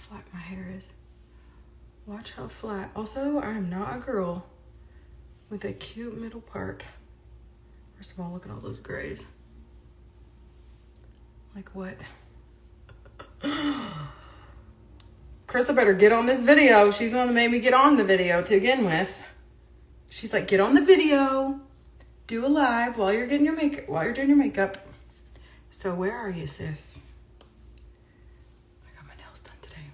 flat my hair is. Watch how flat. Also, I am not a girl with a cute middle part. First of all, look at all those grays. Like what? Krista better get on this video. She's the one that made me get on the video to begin with. She's like, get on the video, do a live while you're getting your makeup, while you're doing your makeup. So where are you, sis? I got my nails done today.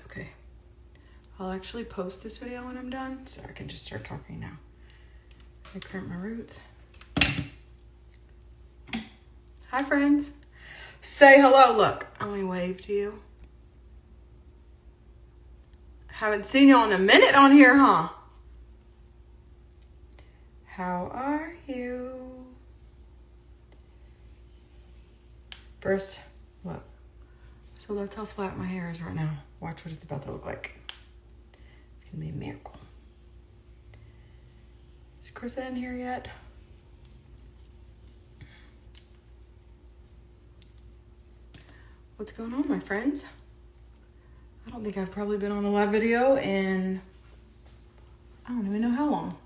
Okay. I'll actually post this video when I'm done, so I can just start talking now. I crimp my roots. Hi, friends. Say hello. Look, I'm gonna wave to you. Haven't seen y'all in a minute on here, huh? How are you? First, look. So that's how flat my hair is right now. Watch what it's about to look like. It's gonna be a miracle. Is Krista in here yet? What's going on, my friends? I don't think I've probably been on a live video in, I don't even know how long.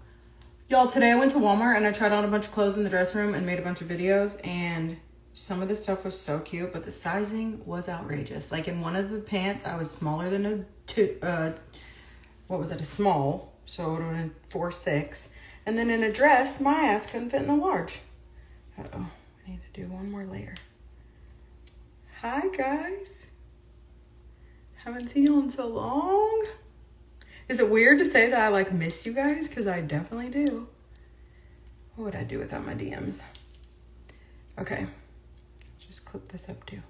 Y'all, today I went to Walmart and I tried on a bunch of clothes in the dressing room and made a bunch of videos, and some of this stuff was so cute, but the sizing was outrageous. Like in one of the pants, I was smaller than a small, so it would have been 4'6". And then in a dress, my ass couldn't fit in the large. Uh-oh, I need to do one more layer. Hi, guys. Haven't seen you in so long. Is it weird to say that I like miss you guys? Because I definitely do. What would I do without my DMs? Okay. Just clip this up too.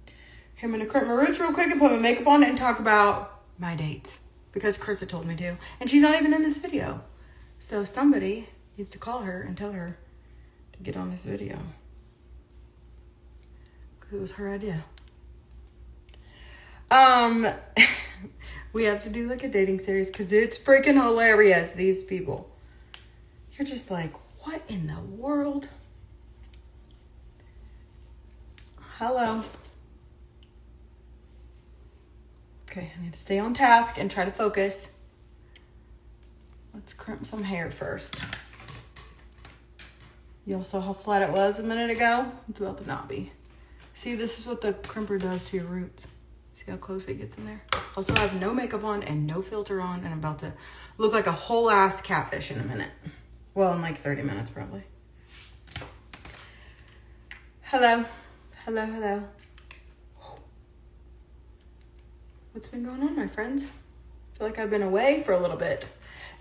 Okay, I'm going to crimp my roots real quick and put my makeup on and talk about my dates. Because Krista told me to. And she's not even in this video. So somebody needs to call her and tell her to get on this video. Because it was her idea. We have to do like a dating series because it's freaking hilarious. These people, you're just like, what in the world? Hello. Okay, I need to stay on task and try to focus. Let's crimp some hair first. Y'all saw how flat it was a minute ago? It's about to not be. See, this is what the crimper does to your roots. See how close it gets in there? Also, I have no makeup on and no filter on, and I'm about to look like a whole ass catfish in a minute. Well, in like 30 minutes, probably. Hello. Hello, hello. What's been going on, my friends? I feel like I've been away for a little bit.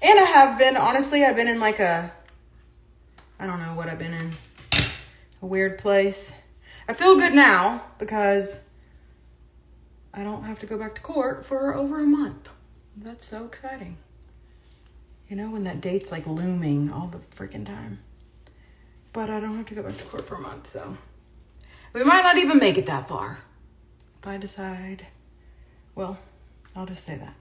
And I have been, honestly, I've been in like a, I don't know what I've been in. A weird place. I feel good now because I don't have to go back to court for over a month. That's so exciting. You know, when that date's like looming all the freaking time. But I don't have to go back to court for a month, so. We might not even make it that far. If I decide, well, I'll just say that.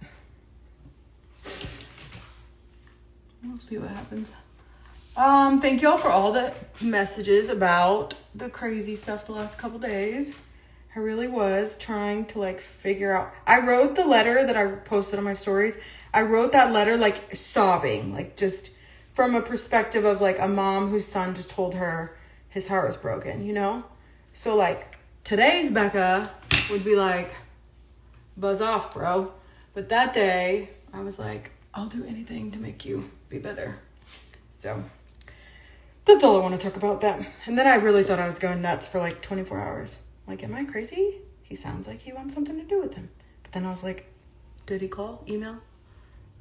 We'll see what happens. Thank y'all for all the messages about the crazy stuff the last couple days. I really was trying to like figure out. I wrote the letter that I posted on my stories. I wrote that letter like sobbing, like just from a perspective of like a mom whose son just told her his heart was broken, you know? So like today's Becca would be like, buzz off, bro. But that day I was like, I'll do anything to make you be better. So that's all I want to talk about that. And then I really thought I was going nuts for like 24 hours. Like, am I crazy? He sounds like he wants something to do with him. But then I was like, did he call, email,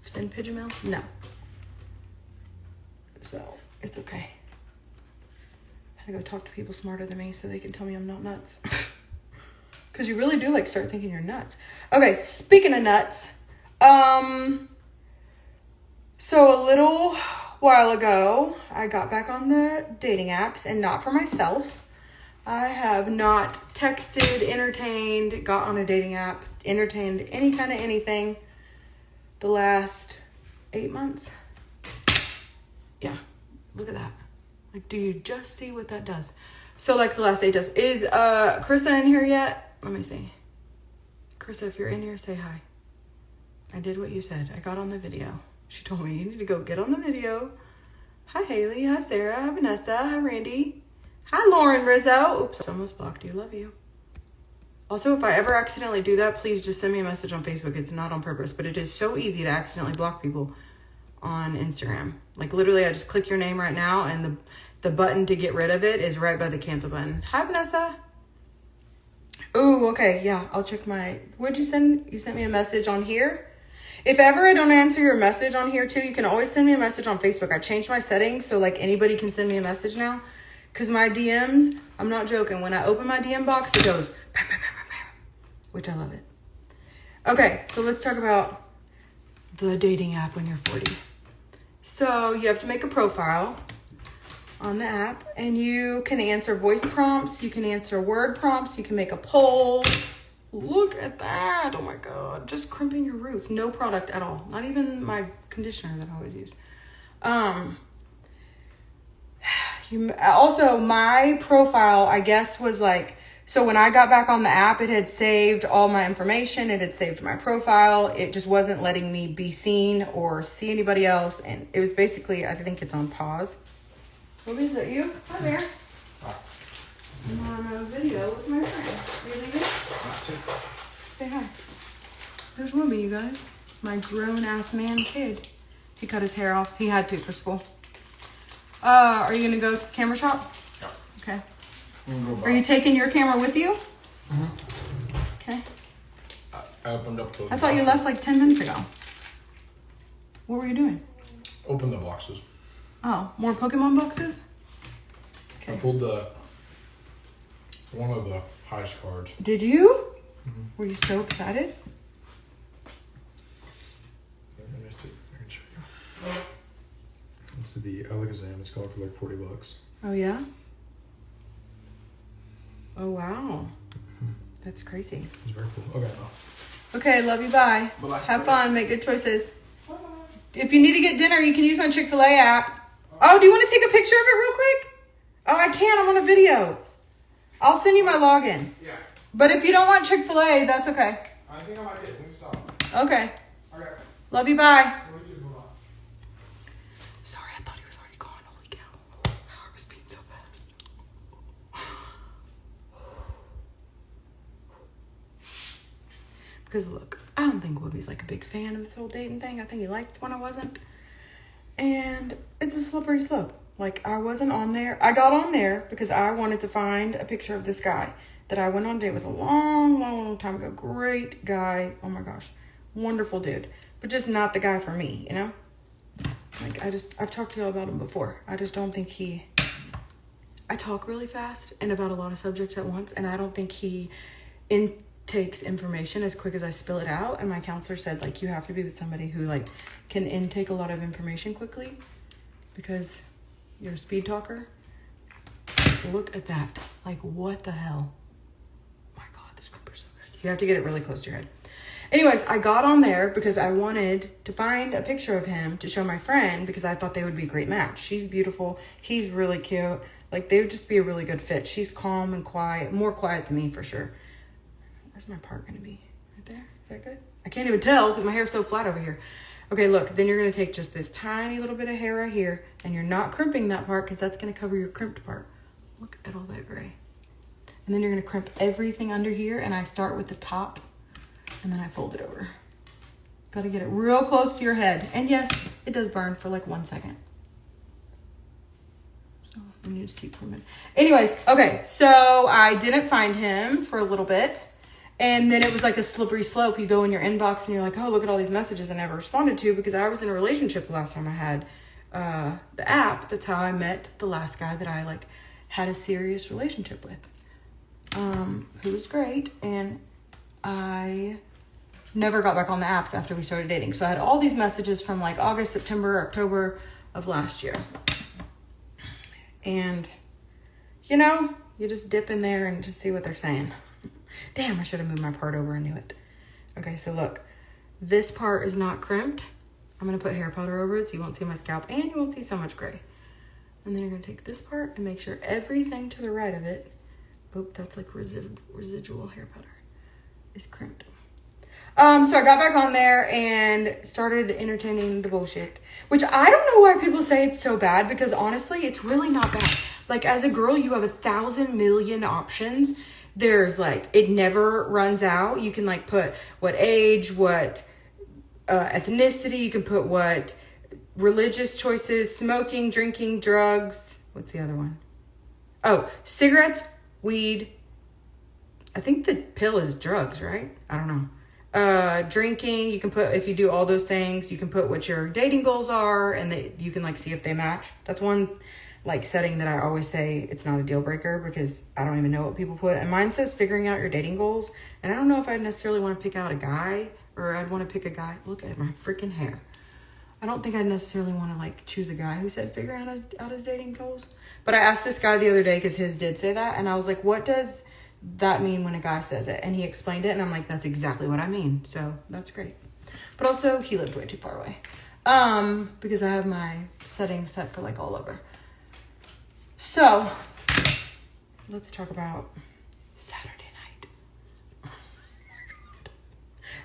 send pigeon mail? No. So it's okay. I had to go talk to people smarter than me so they can tell me I'm not nuts. Because you really do like start thinking you're nuts. Okay, speaking of nuts. So a little while ago, I got back on the dating apps, and not for myself. I have not texted, entertained, got on a dating app, entertained any kind of anything the last 8 months. Yeah, look at that. Like, do you just see what that does? So like the last 8 does. Is Krista in here yet? Let me see. Krista, if you're in here, say hi. I did what you said. I got on the video. She told me, you need to go get on the video. Hi, Haley. Hi, Sarah. Hi, Vanessa. Hi, Randy. Hi, Lauren Rizzo. Oops, I almost blocked you. Love you. Also, if I ever accidentally do that, please just send me a message on Facebook. It's not on purpose, but it is so easy to accidentally block people on Instagram. Like, literally, I just click your name right now, and the button to get rid of it is right by the cancel button. Hi, Vanessa. Ooh, okay. Yeah, I'll check my... What'd you send? You sent me a message on here? If ever I don't answer your message on here, too, you can always send me a message on Facebook. I changed my settings so, like, anybody can send me a message now. Because my DMs, I'm not joking. When I open my DM box, it goes... which I love it. Okay, so let's talk about the dating app when you're 40. So you have to make a profile on the app, and you can answer voice prompts, you can answer word prompts, you can make a poll. Look at that. Oh my God. Just crimping your roots. No product at all. Not even my conditioner that I always use. Also, my profile, I guess, was like, so when I got back on the app, it had saved all my information. It had saved my profile. It just wasn't letting me be seen or see anybody else. And it was basically, I think it's on pause. What is it, you? Hi there. Hi. I'm on a video with my friend. You leaving? Not too. Say hi. There's Wimby, you guys. My grown-ass man kid. He cut his hair off. He had to for school. Are you going to go to the camera shop? Yeah. Okay. Go Are you taking your camera with you? Mm-hmm. Okay. I opened up those I thought you left like 10 minutes ago. What were you doing? Open the boxes. Oh, more Pokemon boxes? I Okay. pulled one of the highest cards. Did you? Mm-hmm. Were you so excited? Let me see. I can show you. It's the Alakazam. It's going for like $40. Oh, yeah? Oh, wow. That's crazy. It's very cool. Okay. Well. Okay, love you. Bye. Bye-bye. Have fun. Make good choices. If you need to get dinner, you can use my Chick-fil-A app. Oh, do you want to take a picture of it real quick? Oh, I can't. I'm on a video. I'll send you my login. Yeah. But if you don't want Chick-fil-A, that's okay. I think I might get it. Let me stop. Okay. Okay. Love you. Bye. Hold on. Sorry, I thought he was already gone. Holy cow. I was being so fast. Because look, I don't think Whoopi's like a big fan of this whole dating thing. I think he liked when I wasn't. And it's a slippery slope. Like, I wasn't on there. I got on there because I wanted to find a picture of this guy that I went on a date with a long, long, long time ago. Great guy. Oh my gosh. Wonderful dude. But just not the guy for me, you know? Like, I've talked to y'all about him before. I just don't think I talk really fast and about a lot of subjects at once, and I don't think he intakes information as quick as I spill it out. And my counselor said, like, you have to be with somebody who, like, can intake a lot of information quickly because you're a speed talker. Look at that. Like, what the hell? Oh my God, this crimper's so good. You have to get it really close to your head. Anyways, I got on there because I wanted to find a picture of him to show my friend because I thought they would be a great match. She's beautiful. He's really cute. Like, they would just be a really good fit. She's calm and quiet. More quiet than me, for sure. Where's my part going to be? Right there? Is that good? I can't even tell because my hair's so flat over here. Okay, look. Then you're going to take just this tiny little bit of hair right here, and you're not crimping that part because that's going to cover your crimped part. Look at all that gray. And then you're going to crimp everything under here, and I start with the top. And then I fold it over. Got to get it real close to your head. And yes, it does burn for like 1 second. So you just keep trimming. Anyways, okay. So I didn't find him for a little bit. And then it was like a slippery slope. You go in your inbox and you're like, oh, look at all these messages I never responded to because I was in a relationship the last time I had the app. That's how I met the last guy that I like had a serious relationship with. Who was great. And I never got back on the apps after we started dating. So I had all these messages from like August, September, October of last year. And, you know, you just dip in there and just see what they're saying. Damn, I should have moved my part over. I knew it. Okay, so look. This part is not crimped. I'm going to put hair powder over it so you won't see my scalp and you won't see so much gray. And then you're going to take this part and make sure everything to the right of it, oh, that's like residual hair powder, is crimped. So I got back on there and started entertaining the bullshit, which I don't know why people say it's so bad, because honestly, it's really not bad. Like, as a girl, you have 1,000 million options. There's like, it never runs out. You can like put what age, what ethnicity, you can put what religious choices, smoking, drinking, drugs. What's the other one? Oh, cigarettes, weed. I think the pill is drugs, right? I don't know. Drinking, you can put, if you do all those things, you can put what your dating goals are, and you can like see if they match. That's one like setting that I always say it's not a deal breaker, because I don't even know what people put. And mine says figuring out your dating goals. And I don't know if I necessarily want to pick out a guy, or I'd want to pick a guy. Look at my freaking hair. I don't think I'd necessarily want to like choose a guy who said figuring out his dating goals. But I asked this guy the other day, because his did say that. And I was like, what does that mean when a guy says it? And he explained it, and I'm like, that's exactly what I mean. So that's great. But also, he lived way too far away. Because I have my settings set for like all over. So let's talk about Saturday night.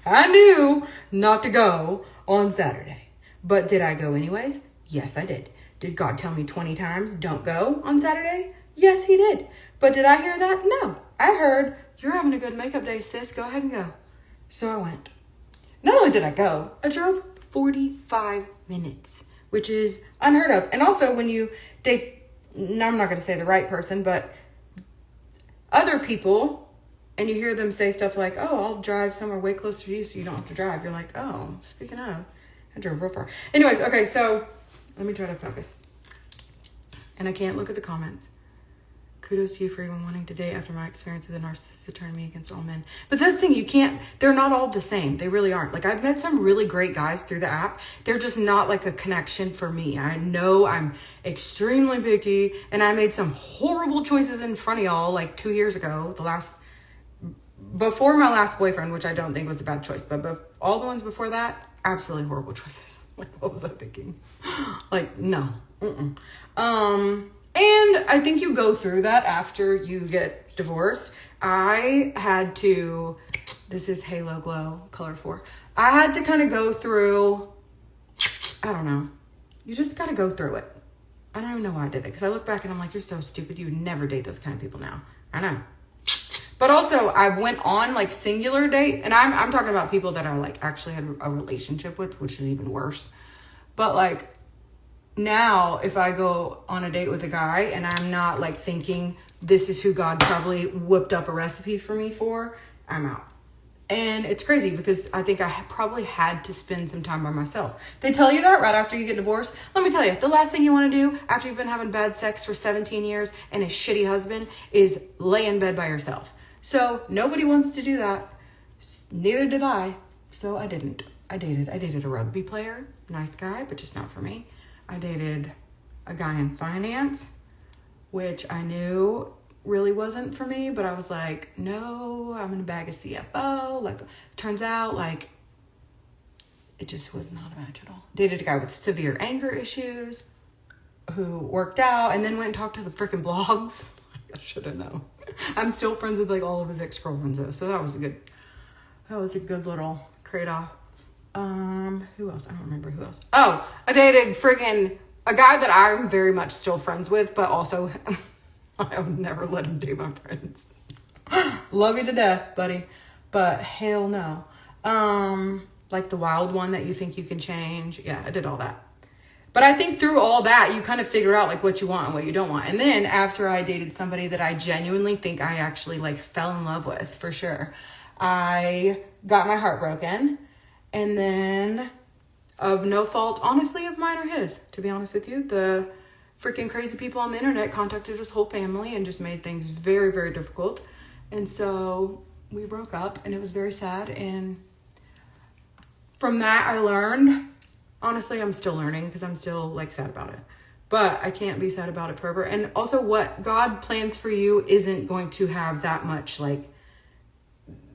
I knew not to go on Saturday, but did I go anyways? Yes, I did. Did God tell me 20 times, don't go on Saturday? Yes, he did. But did I hear that? No. I heard, you're having a good makeup day, sis. Go ahead and go. So I went. Not only did I go, I drove 45 minutes, which is unheard of. And also, when you date, no, I'm not going to say the right person, but other people, and you hear them say stuff like, oh, I'll drive somewhere way closer to you so you don't have to drive. You're like, oh, speaking of, I drove real far. Anyways, okay, so let me try to focus. And I can't look at the comments. Kudos to you for even wanting to date after my experience with a narcissist that turned me against all men. But that's the thing, you can't, they're not all the same. They really aren't. Like, I've met some really great guys through the app. They're just not like a connection for me. I know I'm extremely picky, and I made some horrible choices in front of y'all like 2 years ago. Before my last boyfriend, which I don't think was a bad choice, but all the ones before that, absolutely horrible choices. Like, what was I thinking? Like, no. And I think you go through that after you get divorced. I had to, this is Halo Glow color 4. I had to kind of go through, I don't know. You just got to go through it. I don't even know why I did it, because I look back and I'm like, you're so stupid. You would never date those kind of people now. I know. But also, I went on like singular date, and I'm talking about people that I like actually had a relationship with, which is even worse. But like, now, if I go on a date with a guy and I'm not like thinking this is who God probably whipped up a recipe for me for, I'm out. And it's crazy, because I think I probably had to spend some time by myself. They tell you that right after you get divorced. Let me tell you, the last thing you want to do after you've been having bad sex for 17 years and a shitty husband is lay in bed by yourself. So nobody wants to do that. Neither did I. So I didn't. I dated a rugby player. Nice guy, but just not for me. I dated a guy in finance, which I knew really wasn't for me, but I was like, no, I'm gonna bag a CFO. Like, turns out, like, it just was not a match at all. Dated a guy with severe anger issues who worked out and then went and talked to the freaking blogs. I should have known. I'm still friends with like all of his ex-girlfriends though, so that was a good little trade-off. Who else? I don't remember who else. Oh, I dated friggin' a guy that I'm very much still friends with, but also I would never let him date my friends. Love you to death, buddy, but hell no. Like the wild one that you think you can change. Yeah, I did all that. But I think through all that, you kind of figure out like what you want and what you don't want. And then after I dated somebody that I genuinely think I actually like fell in love with, for sure, I got my heart broken. And then, of no fault, honestly, of mine or his, to be honest with you, the freaking crazy people on the internet contacted his whole family and just made things very, very difficult. And so we broke up, and it was very sad. And from that, I learned, honestly, I'm still learning, because I'm still like sad about it. But I can't be sad about it forever. And also, what God plans for you isn't going to have that much like,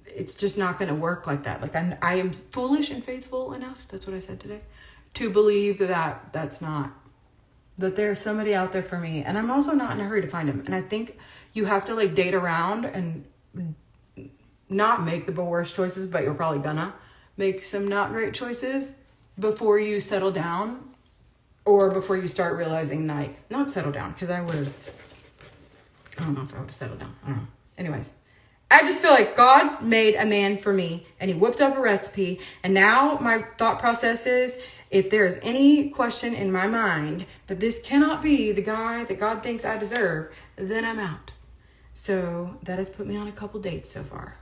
it's just not going to work like that. Like, I am foolish and faithful enough, that's what I said today, to believe that there's somebody out there for me. And I'm also not in a hurry to find him. And I think you have to like date around and not make the worst choices, but you're probably gonna. make some not great choices before you settle down, or before you start realizing, like, not settle down, because I don't know if I would have settled down. I don't know. Anyways, I just feel like God made a man for me, and he whipped up a recipe, and now my thought process is, if there's any question in my mind that this cannot be the guy that God thinks I deserve, then I'm out. So that has put me on a couple dates so far.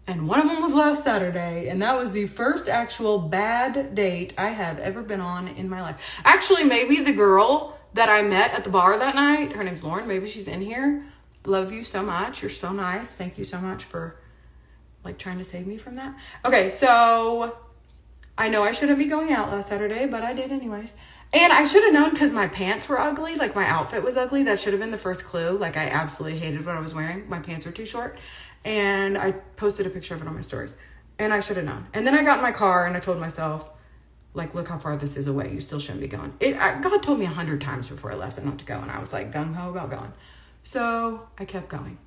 And one of them was last Saturday, and that was the first actual bad date I have ever been on in my life. Actually, maybe the girl that I met at the bar that night, her name's Lauren, maybe she's in here. Love you so much. You're so nice. Thank you so much for, like, trying to save me from that. Okay, so I know I shouldn't be going out last Saturday, but I did anyways. And I should have known, because my pants were ugly. Like, my outfit was ugly. That should have been the first clue. Like, I absolutely hated what I was wearing. My pants were too short. And I posted a picture of it on my stories. And I should have known. And then I got in my car and I told myself, like, look how far this is away. You still shouldn't be going. God told me 100 times before I left not to go. And I was like gung-ho about going. So I kept going.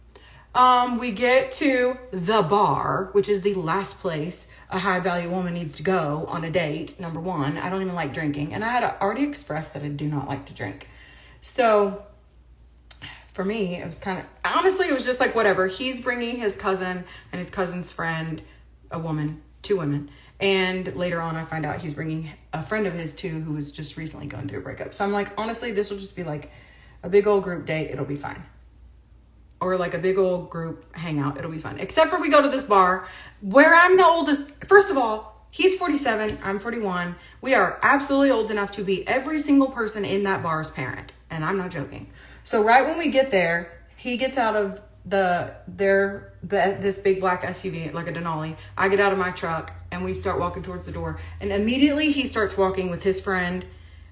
We get to the bar, which is the last place a high-value woman needs to go on a date. Number one, I don't even like drinking. And I had already expressed that I do not like to drink. So for me, it was kind of, honestly, it was just like, whatever. He's bringing his cousin and his cousin's friend, a woman, 2 women. And later on, I find out he's bringing a friend of his too, who was just recently going through a breakup. So I'm like, honestly, this will just be like a big old group date. It'll be fine. Or like a big old group hangout. It'll be fun. Except for we go to this bar where I'm the oldest. First of all, he's 47. I'm 41. We are absolutely old enough to be every single person in that bar's parent. And I'm not joking. So right when we get there, he gets out of this big black SUV, like a Denali. I get out of my truck and we start walking towards the door. And immediately he starts walking with his friend,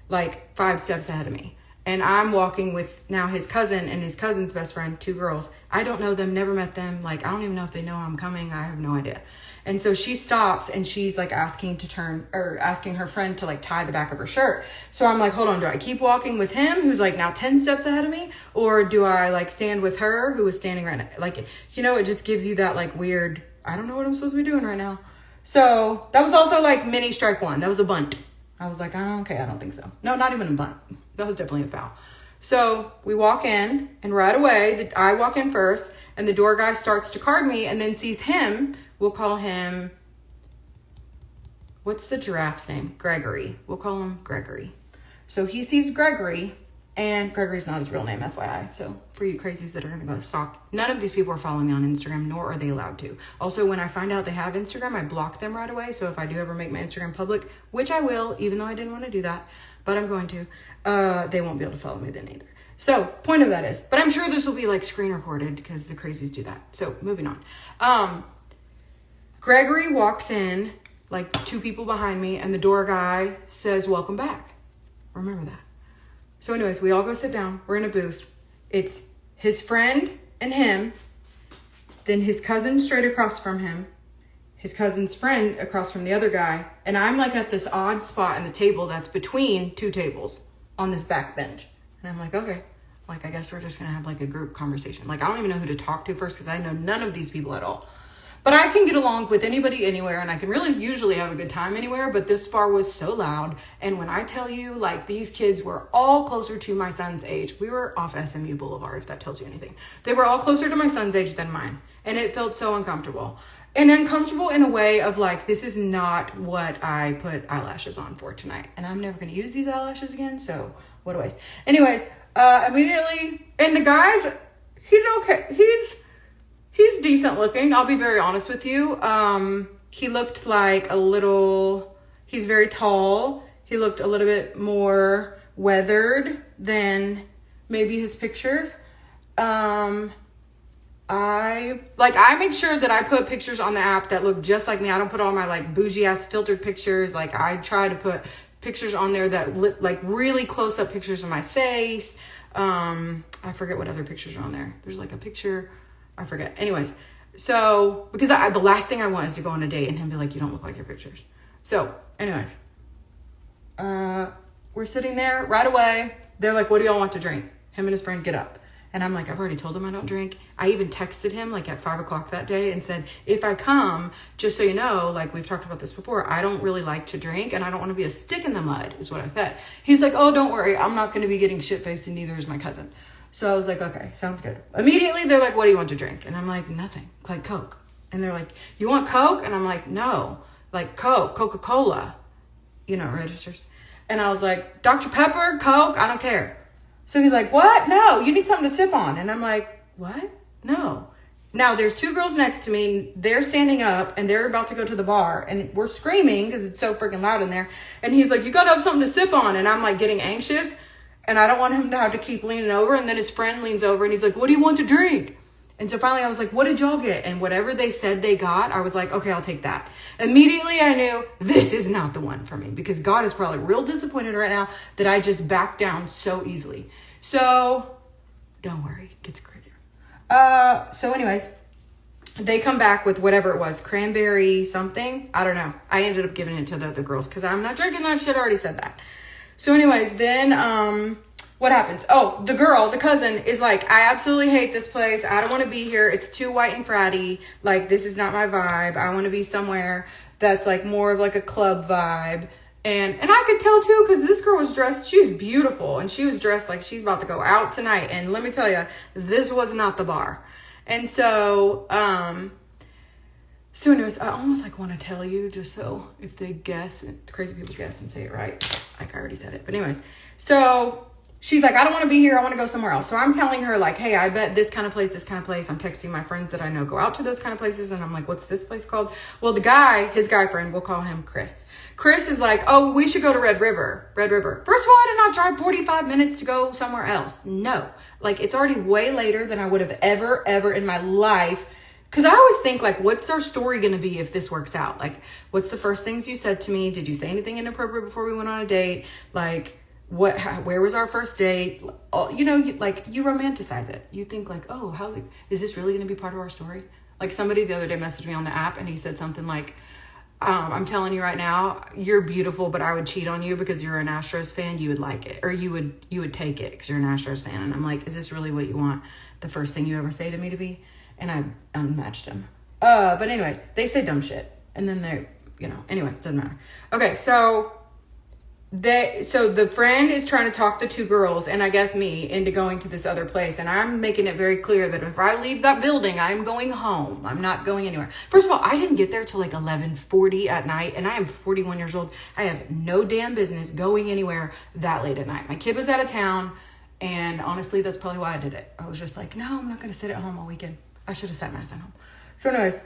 like 5 steps ahead of me. And I'm walking with now his cousin and his cousin's best friend, 2 girls. I don't know them, never met them. Like, I don't even know if they know I'm coming. I have no idea. And so she stops and she's like asking her friend to like tie the back of her shirt. So I'm like, hold on, do I keep walking with him, who's like now 10 steps ahead of me? Or do I like stand with her, who is standing right now? Like, you know, it just gives you that like weird, I don't know what I'm supposed to be doing right now. So that was also like mini strike one. That was a bunt. I was like, oh, okay, I don't think so. No, not even a bunt. That was definitely a foul. So we walk in, and right away, I walk in first, and the door guy starts to card me, and then sees him. We'll call him, what's the giraffe's name? Gregory. We'll call him Gregory. So he sees Gregory, and Gregory's not his real name, FYI. So for you crazies that are going to go stalk, none of these people are following me on Instagram, nor are they allowed to. Also, when I find out they have Instagram, I block them right away. So if I do ever make my Instagram public, which I will, even though I didn't want to do that, but I'm going to, they won't be able to follow me then either. So point of that is, but I'm sure this will be like screen recorded because the crazies do that. So moving on. Gregory walks in, like 2 people behind me, and the door guy says, welcome back. Remember that. So anyways, we all go sit down. We're in a booth. It's his friend and him, then his cousin straight across from him, his cousin's friend across from the other guy, and I'm like at this odd spot in the table that's between 2 tables on this back bench. And I'm like, okay, like I guess we're just gonna have like a group conversation. Like I don't even know who to talk to first because I know none of these people at all. But I can get along with anybody anywhere, and I can really usually have a good time anywhere, but this bar was so loud. And when I tell you, like, these kids were all closer to my son's age. We were off SMU Boulevard, if that tells you anything. They were all closer to my son's age than mine. And it felt so uncomfortable. And uncomfortable in a way of, like, this is not what I put eyelashes on for tonight. And I'm never going to use these eyelashes again, so what a waste. Anyways, immediately, and the guy, he's okay. He's decent looking. I'll be very honest with you. He looked like he's very tall. He looked a little bit more weathered than maybe his pictures. I make sure that I put pictures on the app that look just like me. I don't put all my like bougie ass filtered pictures. Like I try to put pictures on there that look like really close up pictures of my face. I forget what other pictures are on there. There's like a picture, I forget. Anyways, so because the last thing I want is to go on a date and him be like, you don't look like your pictures. So anyway, we're sitting there right away. They're like, what do y'all want to drink? Him and his friend get up. And I'm like, I've already told him I don't drink. I even texted him like at 5 o'clock that day and said, if I come, just so you know, like we've talked about this before, I don't really like to drink and I don't want to be a stick in the mud is what I said. He's like, oh, don't worry. I'm not going to be getting shit-faced and neither is my cousin. So I was like, okay, sounds good. Immediately, they're like, what do you want to drink? And I'm like, nothing, like Coke. And they're like, you want Coke? And I'm like, no, like Coke, Coca-Cola, you know, registers. And I was like, Dr. Pepper, Coke, I don't care. So he's like, what? No, you need something to sip on. And I'm like, what? No. Now there's 2 girls next to me. They're standing up and they're about to go to the bar and we're screaming because it's so freaking loud in there. And he's like, you got to have something to sip on. And I'm like getting anxious and I don't want him to have to keep leaning over. And then his friend leans over and he's like, what do you want to drink? And so finally I was like, what did y'all get? And whatever they said they got, I was like, okay, I'll take that. Immediately I knew this is not the one for me because God is probably real disappointed right now that I just backed down so easily. So don't worry, it gets crazier. So anyways, they come back with whatever it was, cranberry something. I don't know. I ended up giving it to the other girls because I'm not drinking that shit. I already said that. So anyways, then what happens? Oh, the cousin is like, I absolutely hate this place. I don't want to be here. It's too white and fratty. Like, this is not my vibe. I want to be somewhere that's like more of like a club vibe. And I could tell too, because this girl was dressed, she was beautiful. And she was dressed like she's about to go out tonight. And let me tell you, this was not the bar. And so, anyways, I almost like want to tell you just so if they guess, crazy people guess and say it right. Like I already said it. But anyways, so she's like, I don't want to be here. I want to go somewhere else. So I'm telling her like, hey, I bet this kind of place. I'm texting my friends that I know go out to those kind of places. And I'm like, what's this place called? Well, his guy friend, we'll call him Chris. Chris is like, oh, we should go to Red River. First of all, I did not drive 45 minutes to go somewhere else. No, like it's already way later than I would have ever in my life. Because I always think like, what's our story going to be if this works out? Like, what's the first things you said to me? Did you say anything inappropriate before we went on a date? Like, where was our first date? You know, you romanticize it. You think like, oh, is this really going to be part of our story? Like somebody the other day messaged me on the app and he said something like, I'm telling you right now, you're beautiful, but I would cheat on you because you're an Astros fan. You would like it, or you would take it because you're an Astros fan. And I'm like, is this really what you want the first thing you ever say to me to be? And I unmatched him. But anyways, they say dumb shit, and then anyways, doesn't matter. Okay, so the friend is trying to talk the 2 girls and I guess me into going to this other place. And I'm making it very clear that if I leave that building, I'm going home. I'm not going anywhere. First of all, I didn't get there till like 11:40 at night and I am 41 years old. I have no damn business going anywhere that late at night. My kid was out of town and honestly, that's probably why I did it. I was just like, no, I'm not going to sit at home all weekend. I should have sat my ass at home. So anyways,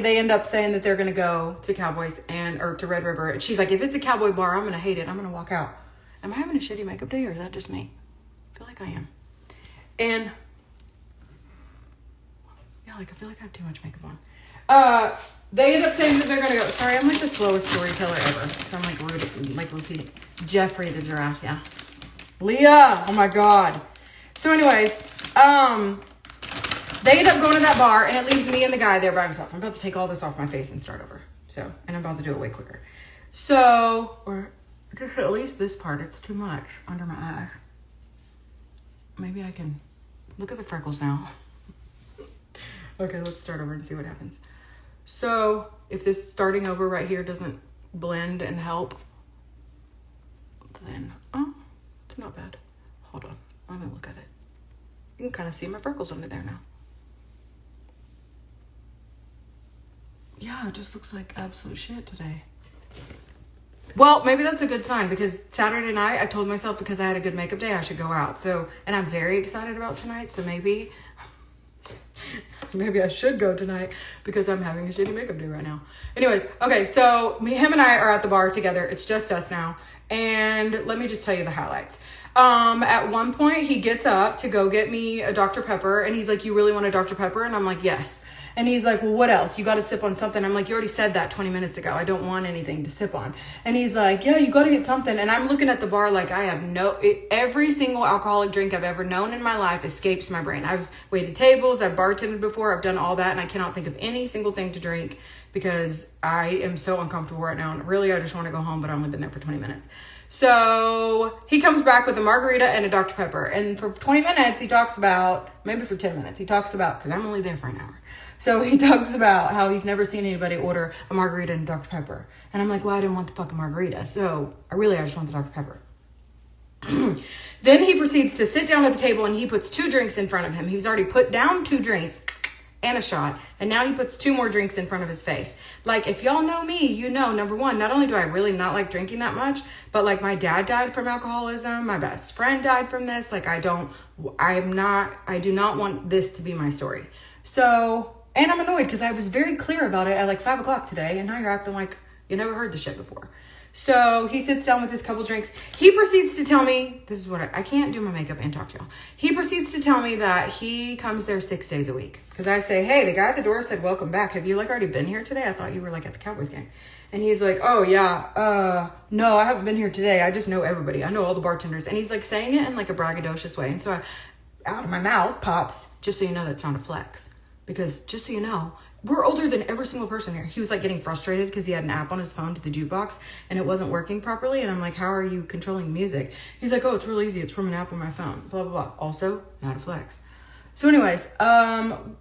they end up saying that they're going to go to Cowboys or to Red River. And she's like, if it's a cowboy bar, I'm going to hate it. I'm going to walk out. Am I having a shitty makeup day or is that just me? I feel like I am. And yeah, like I feel like I have too much makeup on. They end up saying that they're going to go. Sorry, I'm like the slowest storyteller ever. Because I'm like rude, like repeating. Jeffrey the giraffe, yeah. Leah, oh my God. So anyways, they end up going to that bar and it leaves me and the guy there by himself. I'm about to take all this off my face and start over. And I'm about to do it way quicker. Or just at least this part, it's too much under my eye. Maybe I can look at the freckles now. Okay, let's start over and see what happens. So if this starting over right here doesn't blend and help, then, it's not bad. Hold on, let me look at it. You can kind of see my freckles under there now. Yeah, it just looks like absolute shit today. Well, maybe that's a good sign because Saturday night I told myself because I had a good makeup day I should go out. And I'm very excited about tonight. So maybe I should go tonight because I'm having a shitty makeup day right now. Anyways, okay, so him and I are at the bar together. It's just us now. And let me just tell you the highlights. At one point he gets up to go get me a Dr. Pepper and he's like, you really want a Dr. Pepper? And I'm like, yes. And he's like, well, what else? You got to sip on something. I'm like, you already said that 20 minutes ago. I don't want anything to sip on. And he's like, yeah, you got to get something. And I'm looking at the bar like I have every single alcoholic drink I've ever known in my life escapes my brain. I've waited tables, I've bartended before, I've done all that. And I cannot think of any single thing to drink because I am so uncomfortable right now. And really, I just want to go home, but I've only been there for 20 minutes. So he comes back with a margarita and a Dr. Pepper. And for 20 minutes, he talks about, maybe for 10 minutes, he talks about, because I'm only there for an hour. So he talks about how he's never seen anybody order a margarita and a Dr. Pepper. And I'm like, well, I didn't want the fucking margarita. So I just want the Dr. Pepper. Then he proceeds to sit down at the table and he puts 2 drinks in front of him. He's already put down 2 drinks and a shot. And now he puts 2 more drinks in front of his face. Like, if y'all know me, you know, number one, not only do I really not like drinking that much, but like my dad died from alcoholism. My best friend died from this. Like, I do not want this to be my story. So, and I'm annoyed because I was very clear about it at like 5 o'clock today. And now you're acting like you never heard the shit before. So he sits down with his couple drinks. He proceeds to tell me, this is what I can't do my makeup and talk to y'all. He proceeds to tell me that he comes there 6 days a week. Because I say, hey, the guy at the door said, welcome back. Have you like already been here today? I thought you were like at the Cowboys game. And he's like, oh yeah, no, I haven't been here today. I just know everybody. I know all the bartenders. And he's like saying it in like a braggadocious way. And so out of my mouth pops, just so you know, that's not a flex. Because just so you know, we're older than every single person here. He was like getting frustrated because he had an app on his phone to the jukebox and it wasn't working properly. And I'm like, how are you controlling music? He's like, oh, it's real easy. It's from an app on my phone. Blah, blah, blah. Also, not a flex. So anyways,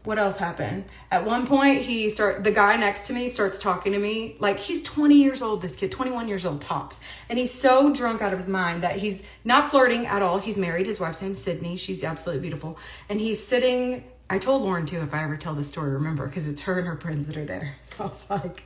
what else happened? At one point, the guy next to me starts talking to me. Like, he's 20 years old, this kid, 21 years old tops. And he's so drunk out of his mind that he's not flirting at all. He's married. His wife's name's Sydney. She's absolutely beautiful. And he's sitting... I told Lauren too, if I ever tell this story, remember, because it's her and her friends that are there. So I was like,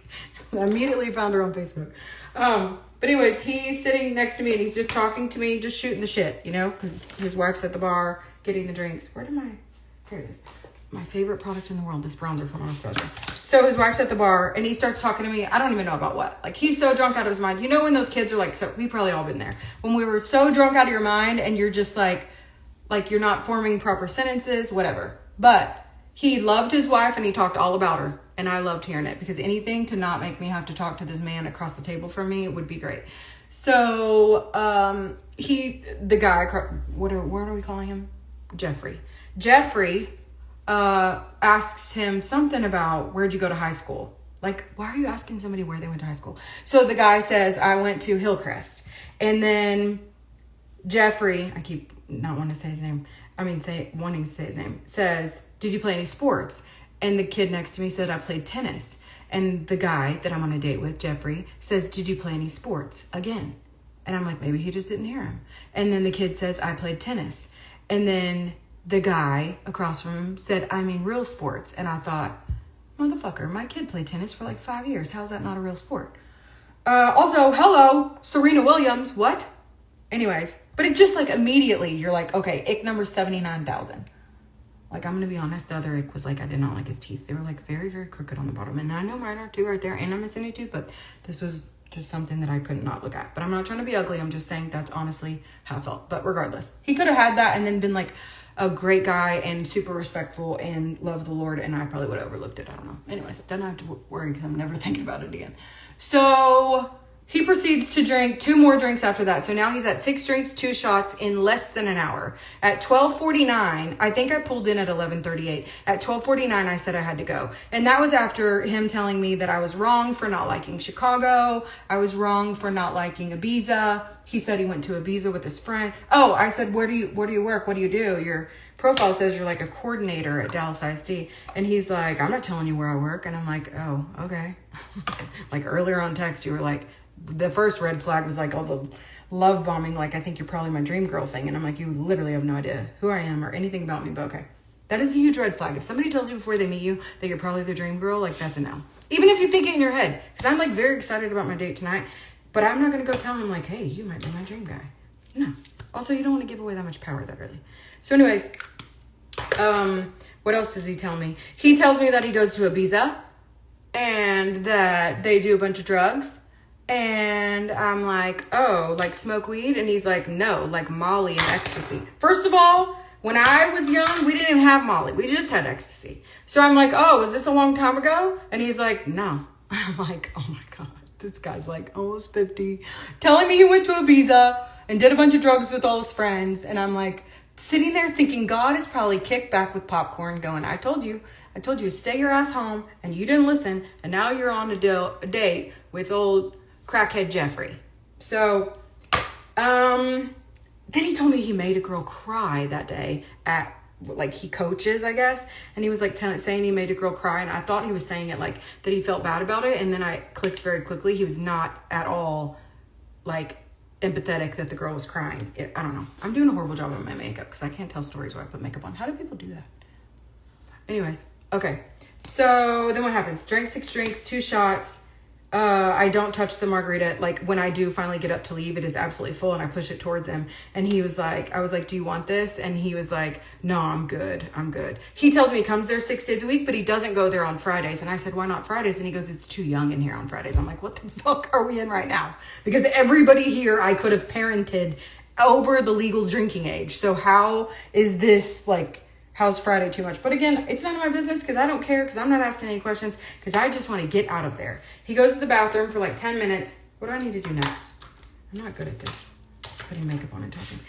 I immediately found her on Facebook. But anyways, he's sitting next to me and he's just talking to me, just shooting the shit, you know, because his wife's at the bar getting the drinks. Here it is. My favorite product in the world, this bronzer from Anastasia. So his wife's at the bar and he starts talking to me. I don't even know about what. Like, he's so drunk out of his mind. You know when those kids are like, so we've probably all been there. When we were so drunk out of your mind and you're just like you're not forming proper sentences, whatever. But he loved his wife and he talked all about her. And I loved hearing it because anything to not make me have to talk to this man across the table from me would be great. So the guy, what are we calling him? Jeffrey asks him something about, where'd you go to high school? Like, why are you asking somebody where they went to high school? So the guy says, I went to Hillcrest. And then Jeffrey, I keep not wanting to say his name. Wanting to say his name, says, did you play any sports? And the kid next to me said, I played tennis. And the guy that I'm on a date with, Jeffrey, says, did you play any sports? Again. And I'm like, maybe he just didn't hear him. And then the kid says, I played tennis. And then the guy across from him said, I mean real sports. And I thought, motherfucker, my kid played tennis for like 5 years. How's that not a real sport? Also, hello, Serena Williams. What? Anyways, but it just like immediately you're like, okay, ick number 79,000. Like, I'm going to be honest, the other ick was like, I did not like his teeth. They were like very, very crooked on the bottom. And I know mine are too right there and I'm missing a tooth, but this was just something that I could not look at. But I'm not trying to be ugly. I'm just saying that's honestly how I felt. But regardless, he could have had that and then been like a great guy and super respectful and loved the Lord. And I probably would have overlooked it. I don't know. Anyways, don't have to worry because I'm never thinking about it again. So he proceeds to drink 2 more drinks after that. So now he's at 6 drinks, 2 shots in less than an hour. At 12:49, I think I pulled in at 11:38. At 12:49, I said I had to go. And that was after him telling me that I was wrong for not liking Chicago. I was wrong for not liking Ibiza. He said he went to Ibiza with his friend. Oh, I said, where do you work? What do you do? Your profile says you're like a coordinator at Dallas ISD. And he's like, I'm not telling you where I work. And I'm like, oh, okay. Like earlier on text, you were like, the first red flag was like all the love bombing, like, I think you're probably my dream girl thing. And I'm like, you literally have no idea who I am or anything about me, but okay. That is a huge red flag. If somebody tells you before they meet you that you're probably the dream girl, like, that's a no. Even if you think it in your head. Because I'm like very excited about my date tonight, but I'm not going to go tell him like, hey, you might be my dream guy. No. Also, you don't want to give away that much power that early. So anyways, what else does he tell me? He tells me that he goes to Ibiza and that they do a bunch of drugs. And I'm like, oh, like smoke weed? And he's like, no, like Molly and ecstasy. First of all, when I was young, we didn't even have Molly. We just had ecstasy. So I'm like, oh, was this a long time ago? And he's like, no. I'm like, oh my God, this guy's like almost 50, telling me he went to Ibiza and did a bunch of drugs with all his friends. And I'm like sitting there thinking God is probably kicked back with popcorn going, I told you, stay your ass home. And you didn't listen. And now you're on a date with old crackhead Jeffrey. So Then he told me he made a girl cry that day at, like, he coaches, I guess. And he was like saying he made a girl cry. And I thought he was saying it like that he felt bad about it. And then I clicked very quickly. He was not at all like empathetic that the girl was crying. I don't know. I'm doing a horrible job of my makeup because I can't tell stories where I put makeup on. How do people do that? Anyways, okay. So then what happens? Drink 6 drinks, 2 shots. I don't touch the margarita. Like, when I do finally get up to leave, it is absolutely full, and I push it towards him. And he was like, I was like, do you want this? And he was like, no, I'm good. I'm good. He tells me he comes there 6 days a week, but he doesn't go there on Fridays. And I said, why not Fridays? And he goes, it's too young in here on Fridays. I'm like, what the fuck are we in right now? Because everybody here I could have parented over the legal drinking age. So how is this, like, how's Friday too much? But again, it's none of my business because I don't care, because I'm not asking any questions, because I just want to get out of there. He goes to the bathroom for like 10 minutes. What do I need to do next? I'm not good at this. Putting makeup on and talking.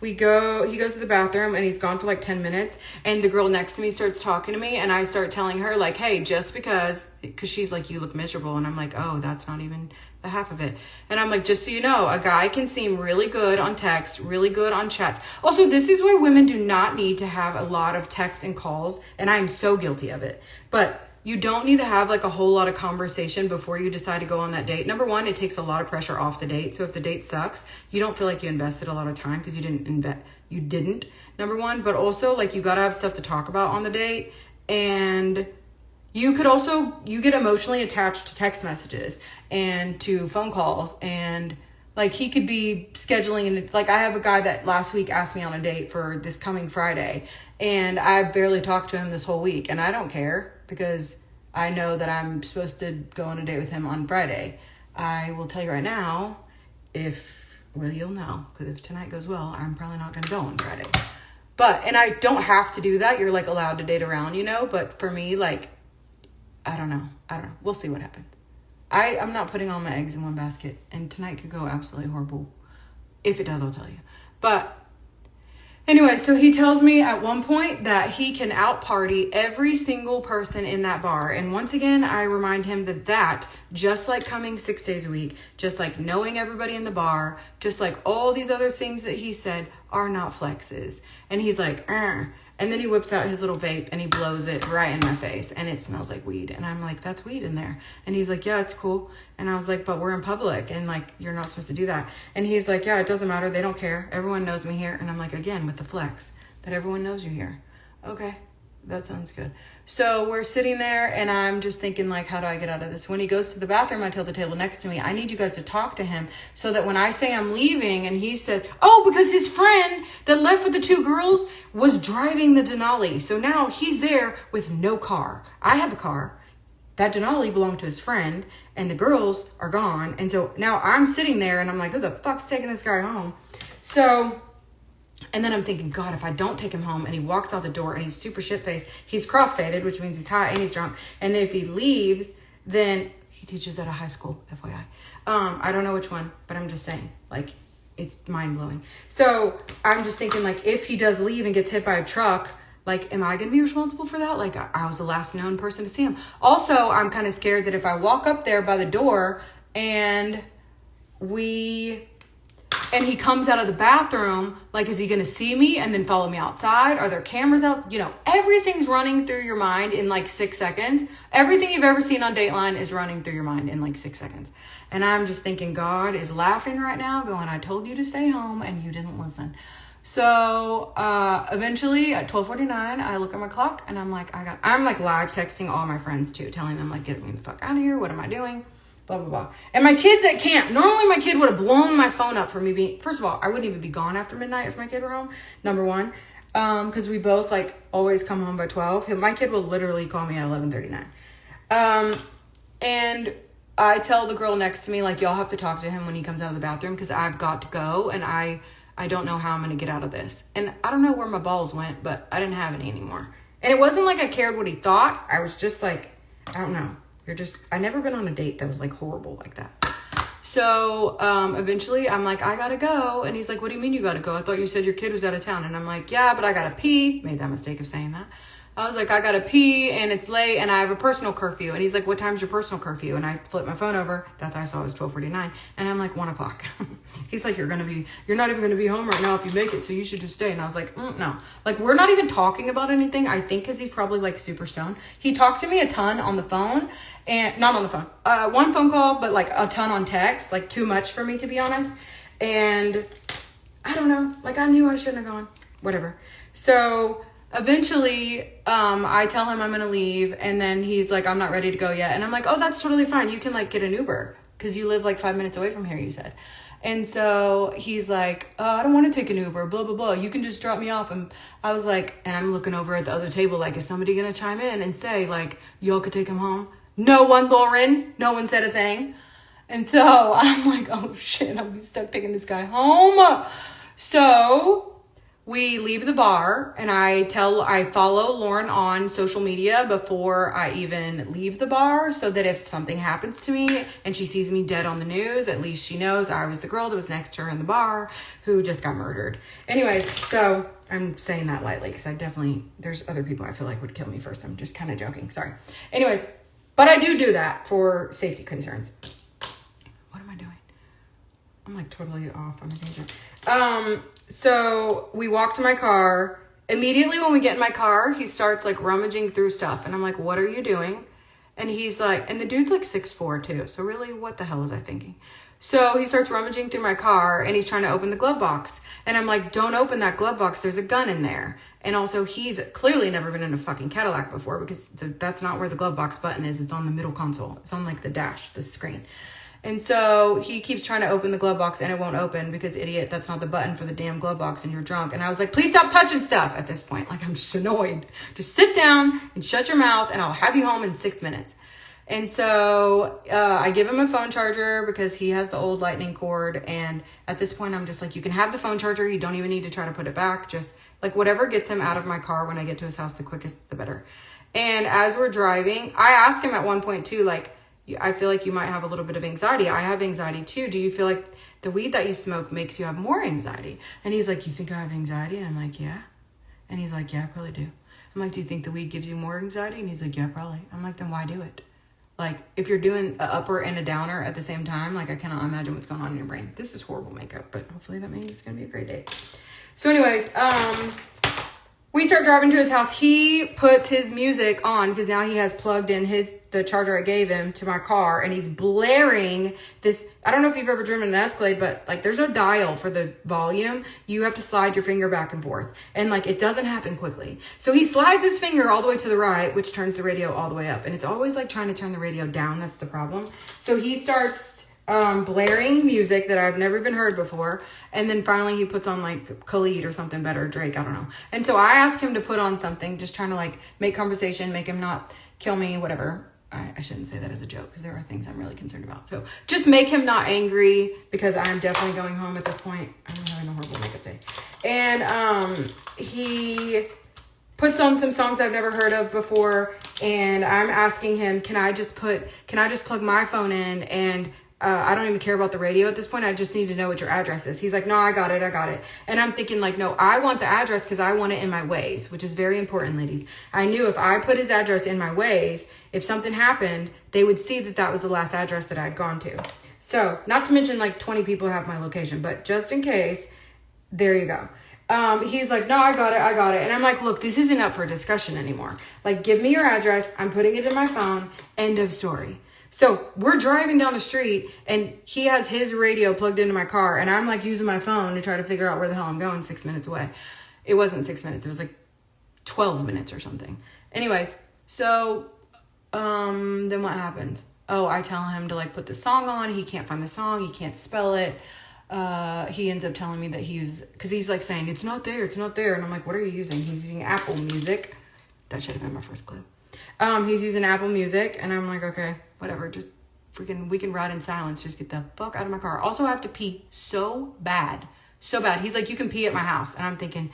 He goes to the bathroom and he's gone for like 10 minutes. And the girl next to me starts talking to me, and I start telling her like, hey, just because she's like, you look miserable. And I'm like, oh, that's not even the half of it. And I'm like, just so you know, a guy can seem really good on text, really good on chats. Also, this is why women do not need to have a lot of text and calls. And I am so guilty of it. But you don't need to have like a whole lot of conversation before you decide to go on that date. Number one, it takes a lot of pressure off the date. So if the date sucks, you don't feel like you invested a lot of time because you didn't, number one. But also, like, you got to have stuff to talk about on the date. And you get emotionally attached to text messages and to phone calls. And like, he could be scheduling, like, I have a guy that last week asked me on a date for this coming Friday, and I barely talked to him this whole week. And I don't care, because I know that I'm supposed to go on a date with him on Friday. I will tell you right now, you'll know, because if tonight goes well, I'm probably not going to go on Friday. And I don't have to do that. You're like allowed to date around, but for me, like, I don't know. We'll see what happens. I'm not putting all my eggs in one basket, and tonight could go absolutely horrible. If it does, I'll tell you. But anyway, so he tells me at one point that he can out-party every single person in that bar. And once again, I remind him that just like coming 6 days a week, just like knowing everybody in the bar, just like all these other things that he said are not flexes. And he's like, And then he whips out his little vape and he blows it right in my face, and it smells like weed. And I'm like, that's weed in there. And he's like, yeah, it's cool. And I was like, but we're in public and like, you're not supposed to do that. And he's like, yeah, it doesn't matter. They don't care. Everyone knows me here. And I'm like, again, with the flex, that everyone knows you here. Okay, that sounds good. So we're sitting there and I'm just thinking, like, how do I get out of this? When he goes to the bathroom, I tell the table next to me, I need you guys to talk to him so that when I say I'm leaving and he says, oh, because his friend that left with the 2 girls was driving the Denali. So now he's there with no car. I have a car. That Denali belonged to his friend and the girls are gone. And so now I'm sitting there and I'm like, who the fuck's taking this guy home? And then I'm thinking, God, if I don't take him home and he walks out the door and he's super shit-faced, he's cross-faded, which means he's high and he's drunk. And if he leaves, then he teaches at a high school, FYI. I don't know which one, but I'm just saying, like, it's mind-blowing. So I'm just thinking, like, if he does leave and gets hit by a truck, like, am I going to be responsible for that? Like, I was the last known person to see him. Also, I'm kind of scared that if I walk up there by the door and he comes out of the bathroom, like, is he going to see me and then follow me outside? Are there cameras out? Everything's running through your mind in like 6 seconds. Everything you've ever seen on Dateline is running through your mind in like 6 seconds. And I'm just thinking, God is laughing right now, going, I told you to stay home and you didn't listen. So eventually at 12:49, I look at my clock and I'm like, I'm like live texting all my friends too, telling them, like, get me the fuck out of here. What am I doing? Blah, blah, blah. And my kid's at camp. Normally my kid would have blown my phone up for me being, first of all, I wouldn't even be gone after midnight if my kid were home. Number one, because we both like always come home by 12. My kid will literally call me at 11:39. And I tell the girl next to me, like, y'all have to talk to him when he comes out of the bathroom because I've got to go and I don't know how I'm going to get out of this. And I don't know where my balls went, but I didn't have any anymore. And it wasn't like I cared what he thought. I was just like, I don't know. I never been on a date that was like horrible like that. So eventually I'm like, I gotta go. And he's like, what do you mean you gotta go? I thought you said your kid was out of town. And I'm like, yeah, but I gotta pee. Made that mistake of saying that. I was like, I gotta pee and it's late and I have a personal curfew. And he's like, what time's your personal curfew? And I flipped my phone over. That's how I saw it was 12:49. And I'm like, 1 o'clock. He's like, you're not even gonna be home right now if you make it. So you should just stay. And I was like, no. Like, we're not even talking about anything. I think because he's probably like super stoned. He talked to me a ton on the phone and not on the phone. One phone call, but like a ton on text. Like too much for me, to be honest. And I don't know. Like, I knew I shouldn't have gone. Whatever. So eventually, I tell him I'm going to leave. And then he's like, I'm not ready to go yet. And I'm like, oh, that's totally fine. You can like get an Uber because you live like 5 minutes away from here, you said. And so he's like, I don't want to take an Uber, blah, blah, blah. You can just drop me off. And I was like, and I'm looking over at the other table, like, is somebody going to chime in and say, like, y'all could take him home? No one, Lauren. No one said a thing. And so I'm like, oh shit, I'm stuck taking this guy home. So we leave the bar and I follow Lauren on social media before I even leave the bar so that if something happens to me and she sees me dead on the news, at least she knows I was the girl that was next to her in the bar who just got murdered. Anyways, so I'm saying that lightly because there's other people I feel like would kill me first. I'm just kind of joking. Sorry. Anyways, but I do that for safety concerns. What am I doing? I'm like totally off on a tangent. So we walk to my car. Immediately when we get in my car, he starts like rummaging through stuff. And I'm like, what are you doing? And he's like, and the dude's like 6'4" too. So really, what the hell was I thinking? So he starts rummaging through my car and he's trying to open the glove box. And I'm like, don't open that glove box. There's a gun in there. And also he's clearly never been in a fucking Cadillac before because that's not where the glove box button is. It's on the middle console. It's on like the dash, the screen. And so he keeps trying to open the glove box and it won't open because, idiot, that's not the button for the damn glove box and you're drunk. And I was like, please stop touching stuff at this point. Like, I'm just annoyed. Just sit down and shut your mouth and I'll have you home in 6 minutes. And so I give him a phone charger because he has the old lightning cord. And at this point, I'm just like, you can have the phone charger. You don't even need to try to put it back. Just like whatever gets him out of my car when I get to his house the quickest, the better. And as we're driving, I asked him at one point too, like, I feel like you might have a little bit of anxiety. I have anxiety too. Do you feel like the weed that you smoke makes you have more anxiety? And he's like, you think I have anxiety? And I'm like, yeah. And he's like, yeah, I probably do. I'm like, do you think the weed gives you more anxiety? And he's like, yeah, probably. I'm like, then why do it? Like, if you're doing an upper and a downer at the same time, like, I cannot imagine what's going on in your brain. This is horrible makeup, but hopefully that means it's going to be a great day. So anyways, we start driving to his house. He puts his music on because now he has plugged in the charger I gave him to my car and he's blaring this. I don't know if you've ever driven an Escalade, but like there's no dial for the volume. You have to slide your finger back and forth and like it doesn't happen quickly. So he slides his finger all the way to the right, which turns the radio all the way up. And it's always like trying to turn the radio down. That's the problem. So he starts blaring music that I've never even heard before. And then finally he puts on like Khalid or something better, Drake, I don't know. And so I asked him to put on something, just trying to like make conversation, make him not kill me, whatever. I shouldn't say that as a joke because there are things I'm really concerned about. So just make him not angry because I'm definitely going home at this point. I'm having a horrible makeup day. And he puts on some songs I've never heard of before. And I'm asking him, can I just plug my phone in and I don't even care about the radio at this point. I just need to know what your address is. He's like, no, I got it. And I'm thinking like, no, I want the address because I want it in my Waze, which is very important, ladies. I knew if I put his address in my Waze, if something happened, they would see that that was the last address that I'd gone to. So not to mention like 20 people have my location, but just in case, there you go. He's like, no, I got it. And I'm like, look, this isn't up for discussion anymore. Like, give me your address. I'm putting it in my phone. End of story. So we're driving down the street and he has his radio plugged into my car and I'm like using my phone to try to figure out where the hell I'm going 6 minutes away. It wasn't 6 minutes. It was like 12 minutes or something. Anyways, so, then what happens? Oh, I tell him to like put the song on. He can't find the song. He can't spell it. He ends up telling me that cause he's like saying, it's not there. And I'm like, what are you using? He's using Apple Music. That should have been my first clue. He's using Apple Music and I'm like, okay, whatever, just freaking, we can ride in silence. Just get the fuck out of my car. Also, I have to pee so bad. He's like, you can pee at my house. And I'm thinking,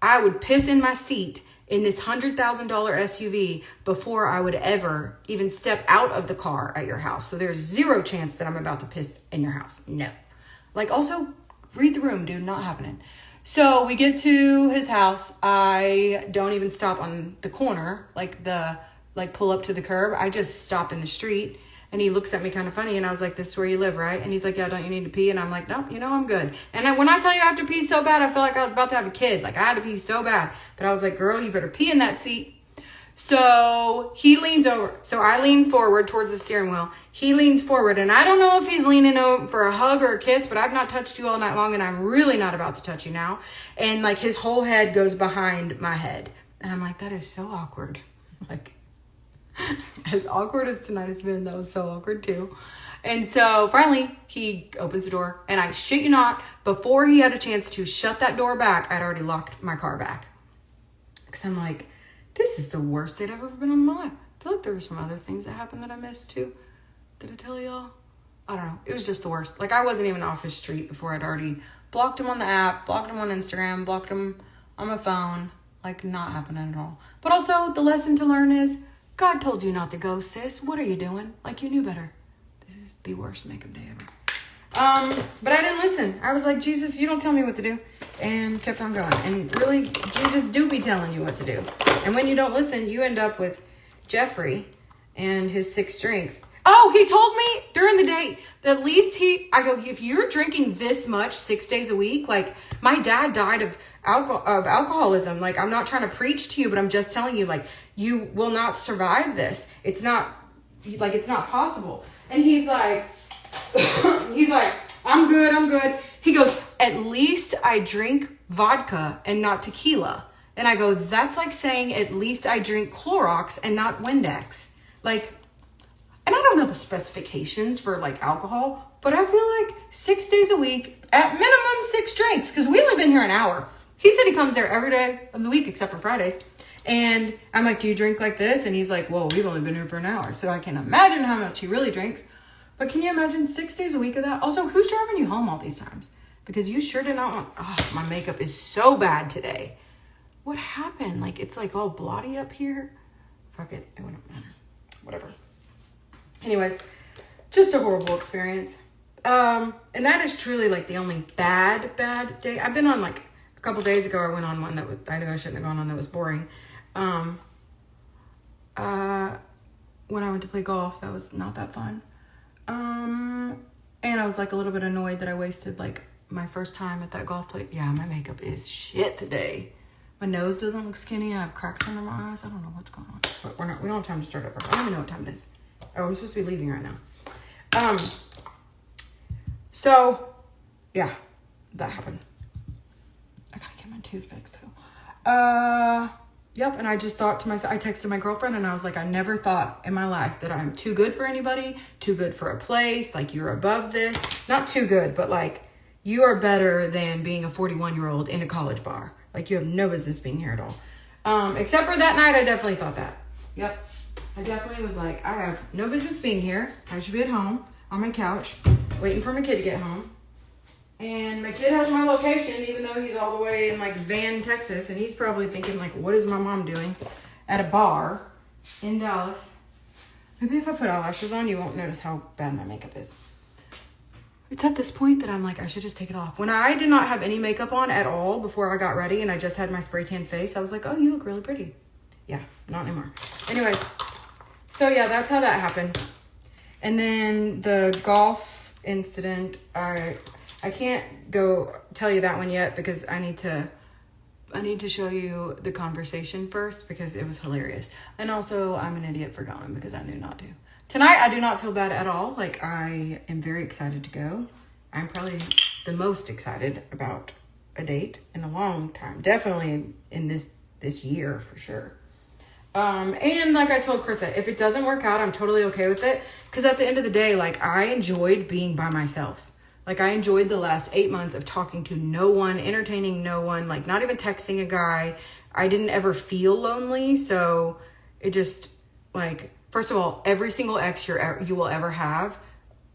I would piss in my seat in this $100,000 SUV before I would ever even step out of the car at your house. So there's zero chance that I'm about to piss in your house. No. Like, also, read the room, dude. Not happening. So we get to his house. I don't even stop on the corner, like pull up to the curb. I just stop in the street. And he looks at me kind of funny. And I was like, this is where you live, right? And he's like, yeah, don't you need to pee? And I'm like, nope, I'm good. And when I tell you I have to pee so bad, I feel like I was about to have a kid. Like, I had to pee so bad. But I was like, girl, you better pee in that seat. So he leans over. So I lean forward towards the steering wheel. He leans forward. And I don't know if he's leaning over for a hug or a kiss, but I've not touched you all night long. And I'm really not about to touch you now. And like his whole head goes behind my head. And I'm like, that is so awkward. Like, as awkward as tonight has been, that was so awkward too. And so finally he opens the door, and I shit you not, before he had a chance to shut that door back, I'd already locked my car back. Because I'm like, this is the worst date I've ever been on in my life. I feel like there were some other things that happened that I missed too. Did I tell y'all? I don't know. It was just the worst. Like, I wasn't even off his street before I'd already blocked him on the app, blocked him on Instagram, blocked him on my phone. Like, not happening at all. But also, the lesson to learn is, God told you not to go, sis. What are you doing? Like, you knew better. This is the worst makeup day ever. But I didn't listen. I was like, Jesus, you don't tell me what to do. And kept on going. And really, Jesus do be telling you what to do. And when you don't listen, you end up with Jeffrey and his 6 drinks. Oh, he told me during the date that at least I go, if you're drinking this much 6 days a week, like, my dad died of alcoholism. Like, I'm not trying to preach to you, but I'm just telling you, like, you will not survive this. It's not possible. And he's like, I'm good. He goes, at least I drink vodka and not tequila. And I go, that's like saying at least I drink Clorox and not Windex. Like, and I don't know the specifications for like alcohol, but I feel like 6 days a week, at minimum 6 drinks, because we only been here an hour. He said he comes there every day of the week except for Fridays. And I'm like, do you drink like this? And he's like, whoa, we've only been here for an hour. So I can imagine how much he really drinks. But can you imagine 6 days a week of that? Also, who's driving you home all these times? Because you sure did not want... Oh, my makeup is so bad today. What happened? Like, it's like all blotty up here. Fuck it. It wouldn't matter. Whatever. Anyways, just a horrible experience. And that is truly like the only bad day. I've been on like... A couple days ago, I went on one that I knew I shouldn't have gone on, that was boring. When I went to play golf, that was not that fun. And I was like a little bit annoyed that I wasted like my first time at that golf place. Yeah, my makeup is shit today. My nose doesn't look skinny. I have cracks under my eyes. I don't know what's going on. But we don't have time to start over. I don't even know what time it is. Oh, I'm supposed to be leaving right now. So yeah, that happened. I gotta get my tooth fixed too. Yep. And I just thought to myself, I texted my girlfriend and I was like, I never thought in my life that I'm too good for anybody, too good for a place. Like, you're above this. Not too good, but like, you are better than being a 41-year-old in a college bar. Like, you have no business being here at all. Except for that night, I definitely thought that. Yep. I definitely was like, I have no business being here. I should be at home on my couch waiting for my kid to get home. And my kid has my location, even though he's all the way in like Van, Texas. And he's probably thinking like, what is my mom doing at a bar in Dallas? Maybe if I put eyelashes on, you won't notice how bad my makeup is. It's at this point that I'm like, I should just take it off. When I did not have any makeup on at all before I got ready and I just had my spray tan face, I was like, oh, you look really pretty. Yeah, not anymore. Anyways, so yeah, that's how that happened. And then the golf incident, I can't go tell you that one yet because I need to show you the conversation first because it was hilarious. And also, I'm an idiot for going because I knew not to. Tonight, I do not feel bad at all. Like, I am very excited to go. I'm probably the most excited about a date in a long time. Definitely in this year for sure. And like I told Krista, if it doesn't work out, I'm totally okay with it. Because at the end of the day, like, I enjoyed being by myself. Like, I enjoyed the last 8 months of talking to no one, entertaining no one, like, not even texting a guy. I didn't ever feel lonely, so it just, like, first of all, every single ex you will ever have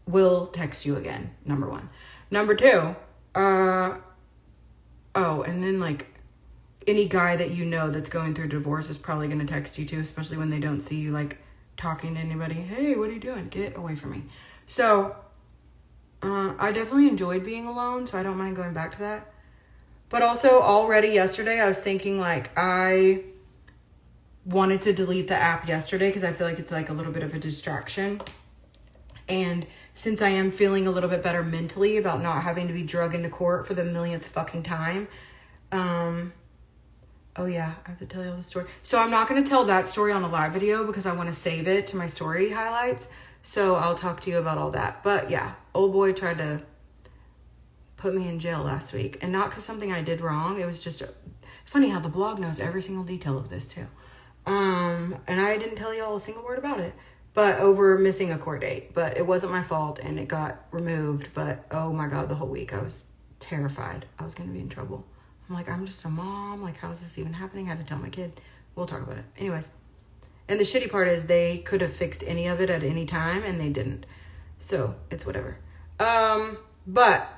will text you again, number one. Number two, and then, like, any guy that you know that's going through divorce is probably going to text you too, especially when they don't see you, like, talking to anybody. Hey, what are you doing? Get away from me. So... I definitely enjoyed being alone, so I don't mind going back to that. But also already yesterday, I was thinking like I wanted to delete the app yesterday because I feel like it's like a little bit of a distraction. And since I am feeling a little bit better mentally about not having to be drug into court for the millionth fucking time. Oh yeah, I have to tell you all the story. So I'm not going to tell that story on a live video because I want to save it to my story highlights. So I'll talk to you about all that. But yeah, old boy tried to put me in jail last week. And not because something I did wrong. It was just funny how the blog knows every single detail of this too. And I didn't tell you all a single word about it. But over missing a court date. But it wasn't my fault and it got removed. But oh my God, the whole week I was terrified I was going to be in trouble. I'm like, I'm just a mom. Like, how is this even happening? I had to tell my kid. We'll talk about it. Anyways. And the shitty part is they could have fixed any of it at any time and they didn't. So it's whatever. But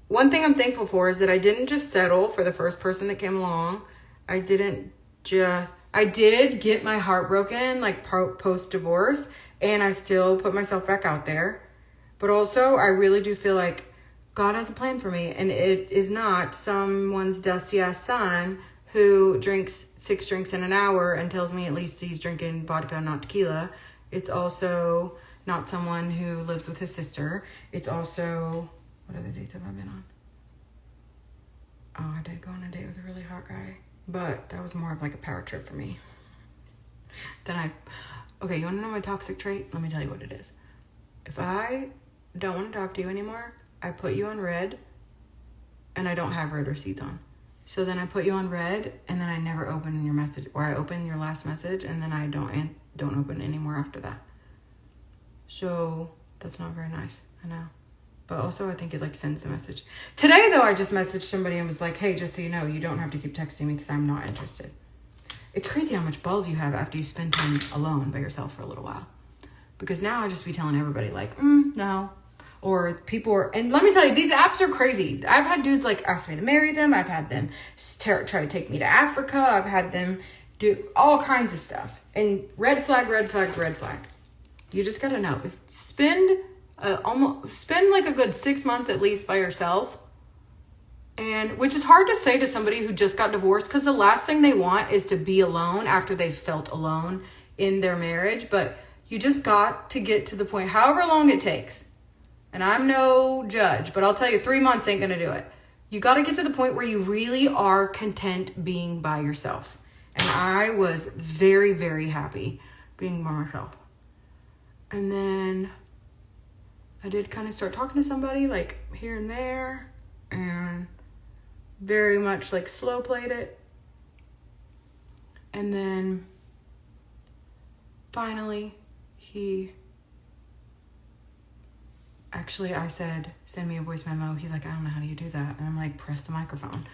one thing I'm thankful for is that I didn't just settle for the first person that came along. I did get my heart broken, like post-divorce, and I still put myself back out there. But also, I really do feel like God has a plan for me, and it is not someone's dusty-ass son who drinks 6 drinks in an hour and tells me at least he's drinking vodka, not tequila. It's also not someone who lives with his sister. It's also... What other dates have I been on? Oh, I did go on a date with a really hot guy. But that was more of like a power trip for me. Okay, you want to know my toxic trait? Let me tell you what it is. If I don't want to talk to you anymore, I put you on red and I don't have red receipts on. So then I put you on red and then I never open your message, or I open your last message and then I don't open anymore after that. So that's not very nice. I know. But also I think it like sends the message. Today though, I just messaged somebody and was like, hey, just so you know, you don't have to keep texting me because I'm not interested. It's crazy how much balls you have after you spend time alone by yourself for a little while. Because now I just be telling everybody like, no. Or people are, and let me tell you, these apps are crazy. I've had dudes like ask me to marry them. I've had them try to take me to Africa. I've had them do all kinds of stuff. And red flag, red flag, red flag. You just gotta know. Spend like a good 6 months at least by yourself. And which is hard to say to somebody who just got divorced, because the last thing they want is to be alone after they've felt alone in their marriage. But you just got to get to the point, however long it takes. And I'm no judge, but I'll tell you, 3 months ain't gonna do it. You got to get to the point where you really are content being by yourself. And I was very, very happy being by myself. And then I did kind of start talking to somebody like here and there, and very much like slow played it. And then finally I said, send me a voice memo. He's like, I don't know how do you do that. And I'm like, press the microphone.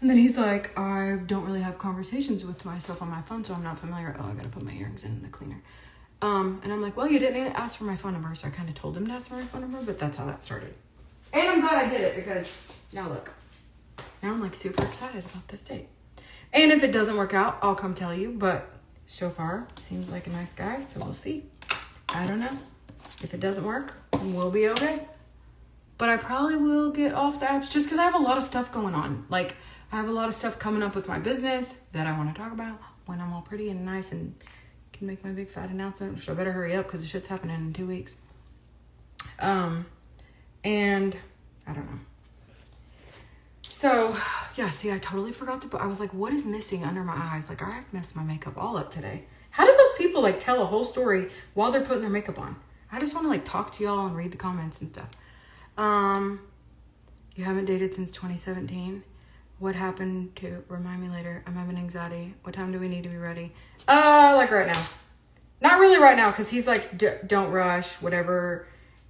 And then he's like, I don't really have conversations with myself on my phone, so I'm not familiar. Oh, I gotta put my earrings in the cleaner. And I'm like, well, you didn't ask for my phone number. So I kind of told him to ask for my phone number, but that's how that started. And I'm glad I did it because now look, now I'm like super excited about this date. And if it doesn't work out, I'll come tell you. But so far, seems like a nice guy. So we'll see. I don't know. If it doesn't work, we'll be okay. But I probably will get off the apps just because I have a lot of stuff going on. Like, I have a lot of stuff coming up with my business that I want to talk about when I'm all pretty and nice and can make my big fat announcement, which I better hurry up because the shit's happening in 2 weeks. And I don't know. So, yeah, see, I totally forgot to put, I was like, what is missing under my eyes? Like, I messed my makeup all up today. How do those people, like, tell a whole story while they're putting their makeup on? I just want to, like, talk to y'all and read the comments and stuff. You haven't dated since 2017. What happened to, remind me later. I'm having anxiety. What time do we need to be ready? Like right now. Not really right now, because he's like, don't rush, whatever.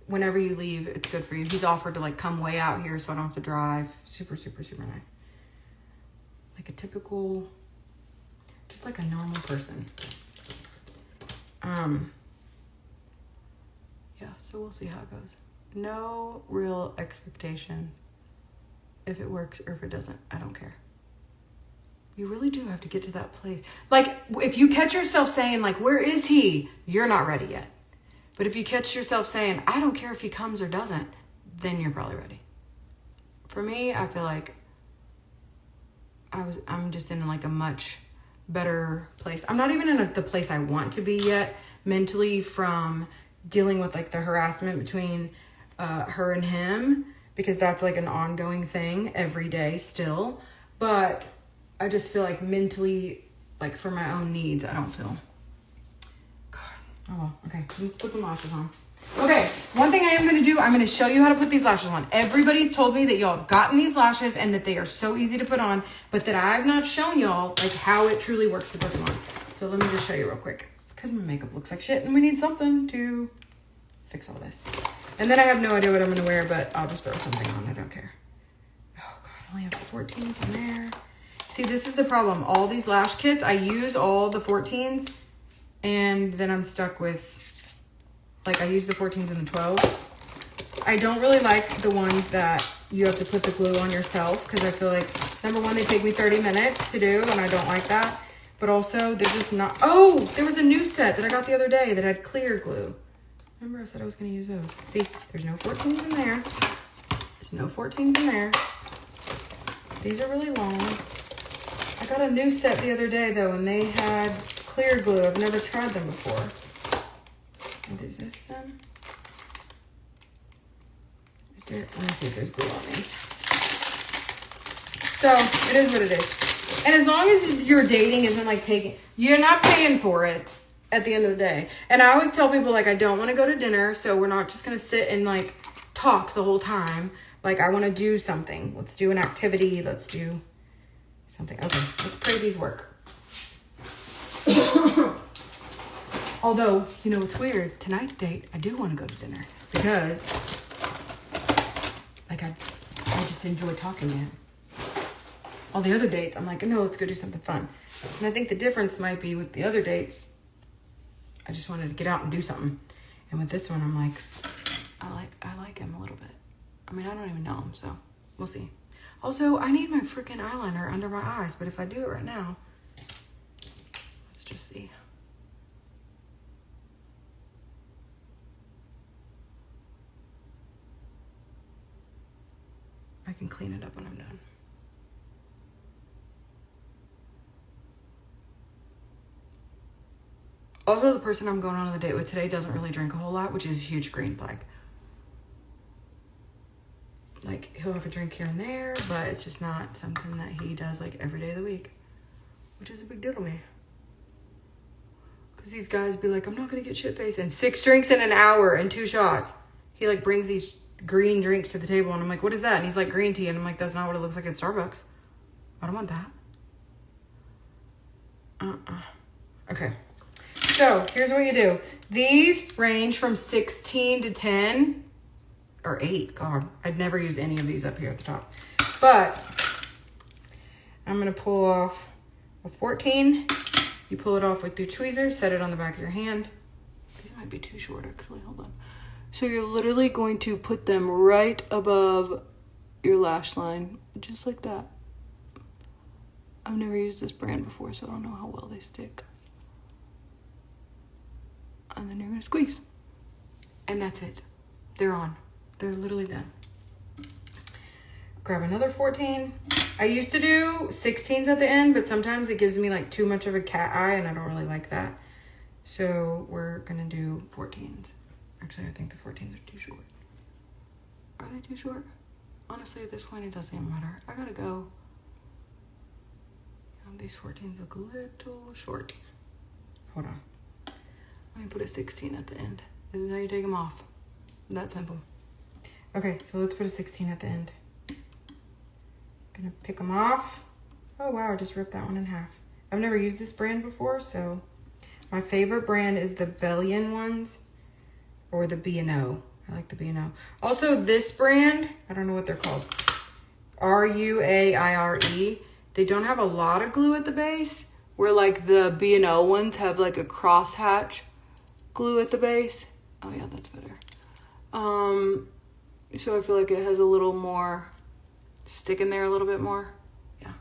Whenever you leave, it's good for you. He's offered to like come way out here so I don't have to drive. Super, super, super nice. Like a typical, just like a normal person. Yeah, so we'll see how it goes. No real expectations. If it works or if it doesn't, I don't care. You really do have to get to that place. Like, if you catch yourself saying, like, where is he? You're not ready yet. But if you catch yourself saying, I don't care if he comes or doesn't, then you're probably ready. For me, I feel like I'm just in like a much better place. I'm not even in the place I want to be yet mentally from dealing with like the harassment between her and him, because that's like an ongoing thing every day still. But I just feel like mentally, like for my own needs, I don't feel. God. Oh well. Okay. Let's put some lashes on. Okay. One thing I am going to do, I'm going to show you how to put these lashes on. Everybody's told me that y'all have gotten these lashes and that they are so easy to put on, but that I've not shown y'all like how it truly works to put them on. So let me just show you real quick, because my makeup looks like shit and we need something to fix all this. And then I have no idea what I'm going to wear, but I'll just throw something on. I don't care. Oh God, I only have 14s in there. See, this is the problem. All these lash kits, I use all the 14s and then I'm stuck with, like I use the 14s and the 12s. I don't really like the ones that you have to put the glue on yourself, because I feel like, number one, they take me 30 minutes to do and I don't like that. But also, they're just not, oh, there was a new set that I got the other day that had clear glue. Remember I said I was going to use those. See, there's no 14s in there. There's no 14s in there. These are really long. I got a new set the other day though, and they had clear glue. I've never tried them before. And is this them? Is there, let me see if there's glue on these. So, it is what it is. And as long as your dating isn't like you're not paying for it at the end of the day. And I always tell people, like, I don't want to go to dinner, so we're not just going to sit and like talk the whole time. Like, I want to do something. Let's do an activity. Let's do something. Okay, let's pray these work. Although, you know what's weird? Tonight's date, I do want to go to dinner because, like, I just enjoy talking to him. All the other dates, I'm like, no, let's go do something fun. And I think the difference might be with the other dates, I just wanted to get out and do something. And with this one, I'm like, I like him a little bit. I mean, I don't even know him, so we'll see. Also, I need my freaking eyeliner under my eyes, but if I do it right now, let's just see. I can clean it up when I'm done. Although the person I'm going on a date with today doesn't really drink a whole lot, which is a huge green flag. Like, he'll have a drink here and there, but it's just not something that he does like every day of the week, which is a big deal to me. Because these guys be like, I'm not going to get shit-faced. And 6 drinks in an hour and 2 shots. He like brings these green drinks to the table and I'm like, what is that? And he's like, green tea. And I'm like, that's not what it looks like at Starbucks. I don't want that. Okay. So here's what you do. These range from 16 to 10 or 8. God, I'd never use any of these up here at the top. But I'm going to pull off a 14. You pull it off with your tweezers, set it on the back of your hand. These might be too short, actually. Hold on. So you're literally going to put them right above your lash line, just like that. I've never used this brand before, so I don't know how well they stick. And then you're going to squeeze. And that's it. They're on. They're literally done. Grab another 14. I used to do 16s at the end, but sometimes it gives me like too much of a cat eye and I don't really like that. So we're going to do 14s. Actually, I think the 14s are too short. Are they too short? Honestly, at this point, it doesn't even matter. I gotta go. These 14s look a little short. Hold on. Let me put a 16 at the end. This is how you take them off. That simple. Okay, so let's put a 16 at the end. Gonna pick them off. Oh wow, I just ripped that one in half. I've never used this brand before, so my favorite brand is the Bellion ones or the B&O. I like the B&O. Also, this brand, I don't know what they're called. Ruaire. They don't have a lot of glue at the base, where like the B&O ones have like a crosshatch glue at the base. Oh yeah, that's better. So I feel like it has a little more stick in there a little bit more. Yeah.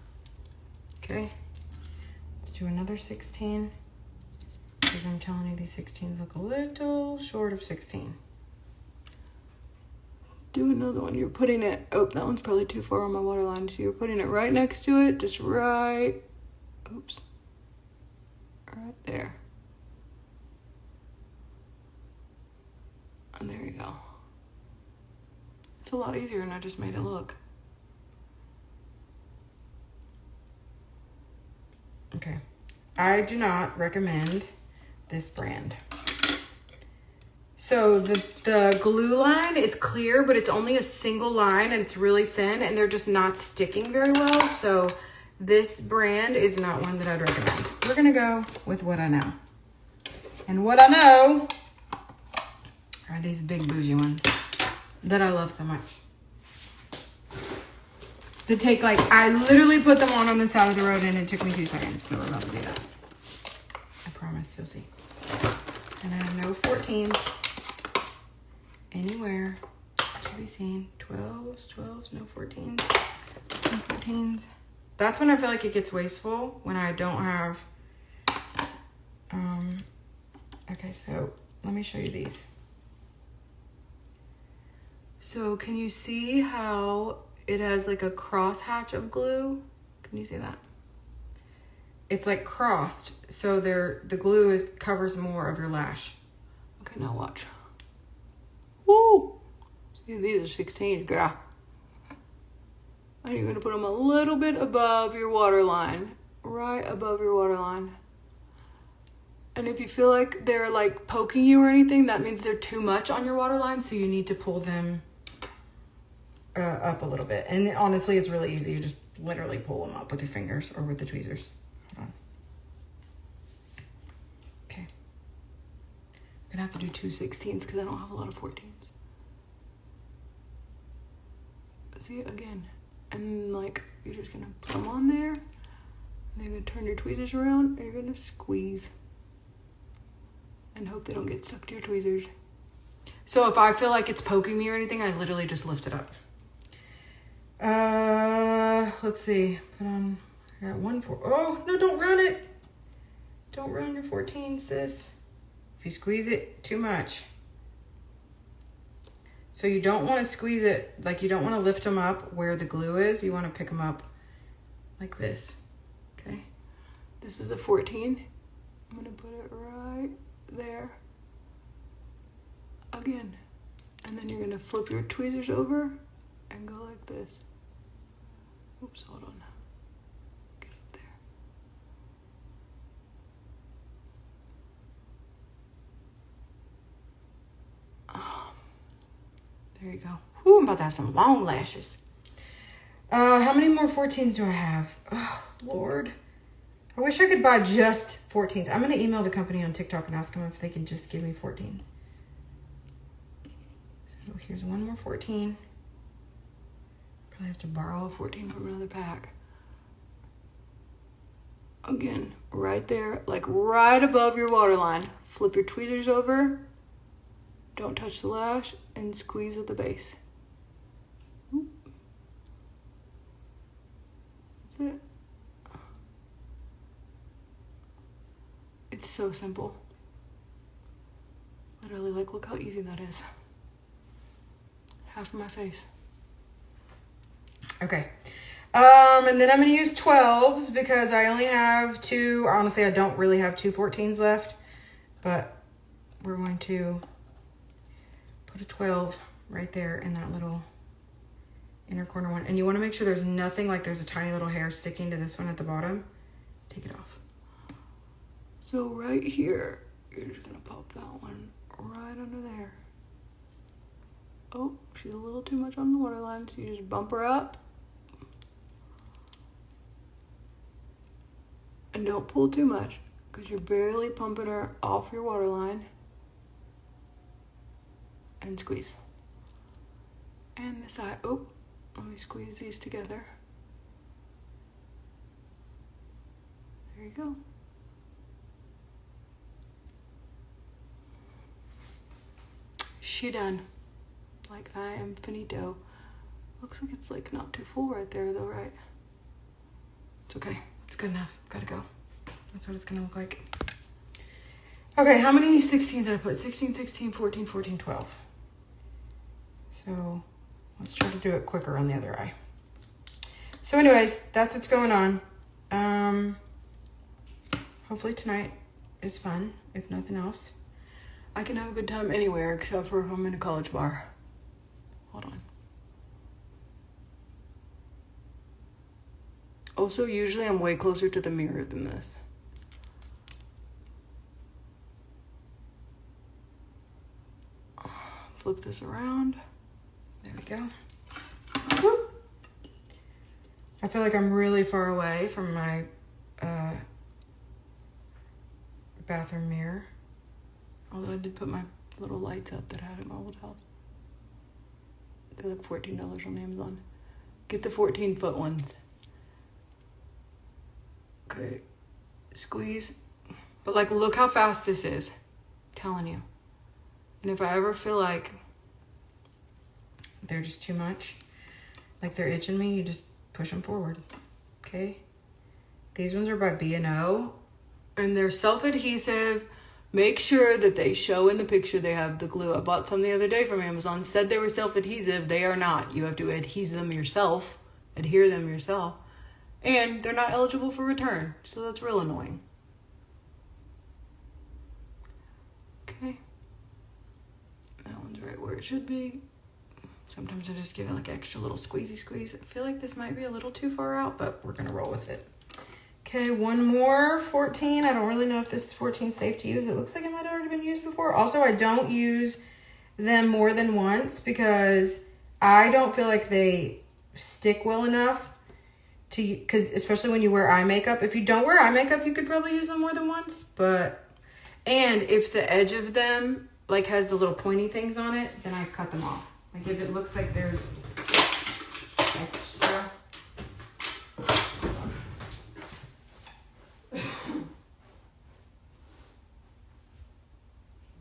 Okay. Let's do another 16. Because I'm telling you, these 16s look a little short of 16. do another one. You're putting it, oh, that one's probably too far on my water line. So you're putting it right next to it, just right, oops, right there. And there you go. It's a lot easier than I just made it look. Okay. I do not recommend this brand. So the glue line is clear, but it's only a single line and it's really thin and they're just not sticking very well. So this brand is not one that I'd recommend. We're gonna go with what I know. And what I know are these big bougie ones that I love so much. They take like, I literally put them on the side of the road and it took me 2 seconds. So we're about to do that. I promise, you'll see. And I have no 14s anywhere to be seen. 12s, no 14s, no 14s. That's when I feel like it gets wasteful, when I don't have, okay, so let me show you these. So can you see how it has like a cross hatch of glue? Can you see that? It's like crossed, so the glue covers more of your lash. Okay, now watch. Woo! See, these are 16s, girl. And you're gonna put them a little bit above your water line, right above your water line. And if you feel like they're like poking you or anything, that means they're too much on your water line, so you need to pull them up a little bit. And honestly, it's really easy. You just literally pull them up with your fingers or with the tweezers. Hold on. Okay. I'm gonna have to do 2 16s because I don't have a lot of 14s. See, again. And like, you're just gonna put them on there. And then you're gonna turn your tweezers around and you're gonna squeeze. And hope they don't get stuck to your tweezers. So if I feel like it's poking me or anything, I literally just lift it up. Let's see. Put on, I got 1 4. Oh, no, don't run it. Don't run your 14, sis. If you squeeze it too much. So you don't want to squeeze it, like you don't want to lift them up where the glue is. You want to pick them up like this, okay? This is a 14. I'm gonna put it right there. Again. And then you're gonna flip your tweezers over and go like this. Oops, hold on. Get up there. There you go. Whew, I'm about to have some long lashes. How many more 14s do I have? Oh, Lord. I wish I could buy just 14s. I'm going to email the company on TikTok and ask them if they can just give me 14s. So here's 1 more 14. Probably have to borrow a 14 from another pack. Again, right there, like right above your water line. Flip your tweezers over. Don't touch the lash and squeeze at the base. Oop. That's it. It's so simple. Literally, like, look how easy that is. Half of my face. Okay. And then I'm going to use 12s because I only have 2. Honestly, I don't really have 2 14s left. But we're going to put a 12 right there in that little inner corner one. And you want to make sure there's nothing, like there's a tiny little hair sticking to this one at the bottom. Take it off. So right here, you're just going to pop that one right under there. Oh, she's a little too much on the water line, so you just bump her up. And don't pull too much, because you're barely pumping her off your water line. And squeeze. And this side, oh, let me squeeze these together. There you go. She done. Like, I am finito. Looks like it's like not too full right there though, right? It's okay. It's good enough. Gotta go. That's what it's gonna look like. Okay, how many 16s did I put? 16, 16, 14, 14, 12. So Let's try to do it quicker on the other eye. So anyways, that's what's going on. Hopefully tonight is fun, if nothing else. I can have a good time anywhere except for if I'm in a college bar. Hold on. Also, usually I'm way closer to the mirror than this. Flip this around. There we go. Whoop. I feel like I'm really far away from my bathroom mirror. Although I did put my little lights up that I had at my old house. They're like $14 on Amazon. Get the 14-foot ones. Okay. Squeeze. But like, look how fast this is. I'm telling you. And if I ever feel like they're just too much, like they're itching me, you just push them forward. Okay? These ones are by B&O. And they're self-adhesive. Make sure that they show in the picture they have the glue. I bought some the other day from Amazon. Said they were self-adhesive. They are not. You have to adhere them yourself. Adhere them yourself. And they're not eligible for return. So that's real annoying. Okay. That one's right where it should be. Sometimes I just give it like extra little squeezy squeeze. I feel like this might be a little too far out, but we're going to roll with it. Okay, one more, 14. I don't really know if this is 14 safe to use. It looks like it might have already been used before. Also, I don't use them more than once because I don't feel like they stick well enough to, because especially when you wear eye makeup. If you don't wear eye makeup, you could probably use them more than once. And if the edge of them like has the little pointy things on it, then I cut them off. Like if it looks like there's extra.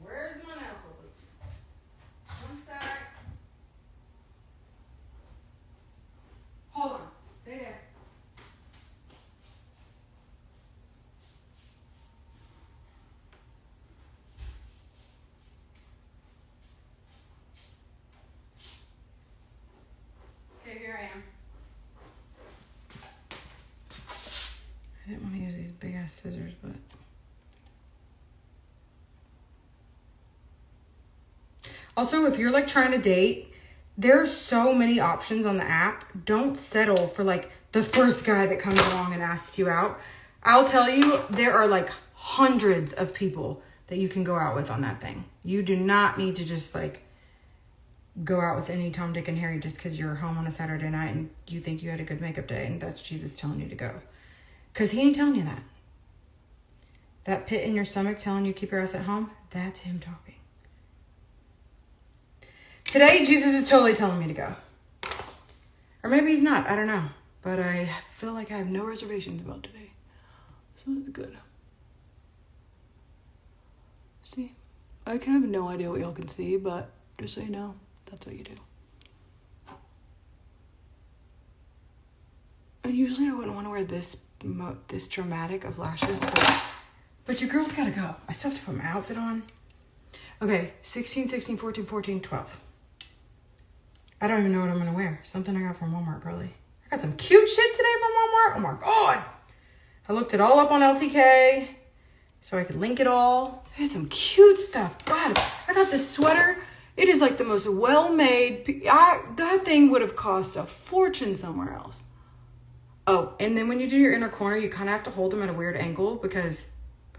Where's my knuckles? One sec. Hold on. Stay there. Okay, here I am. I didn't want to use these big ass scissors, but. Also, if you're like trying to date, there's so many options on the app. Don't settle for like the first guy that comes along and asks you out. I'll tell you, there are like hundreds of people that you can go out with on that thing. You do not need to just like go out with any Tom, Dick, and Harry just because you're home on a Saturday night and you think you had a good makeup day and that's Jesus telling you to go. Because he ain't telling you that. That pit in your stomach telling you keep your ass at home, that's him talking. Today, Jesus is totally telling me to go. Or maybe he's not, I don't know. But I feel like I have no reservations about today. So that's good. See? I have no idea what y'all can see, but just so you know, that's what you do. And usually I wouldn't want to wear this dramatic of lashes, but your girl's gotta go. I still have to put my outfit on. Okay, 16, 16, 14, 14, 12. I don't even know what I'm gonna wear. Something I got from Walmart, probably. I got some cute shit today from Walmart. Oh my God. I looked it all up on LTK so I could link it all. I had some cute stuff. God, I got this sweater. It is like the most well-made. That thing would have cost a fortune somewhere else. Oh, and then when you do your inner corner, you kind of have to hold them at a weird angle because,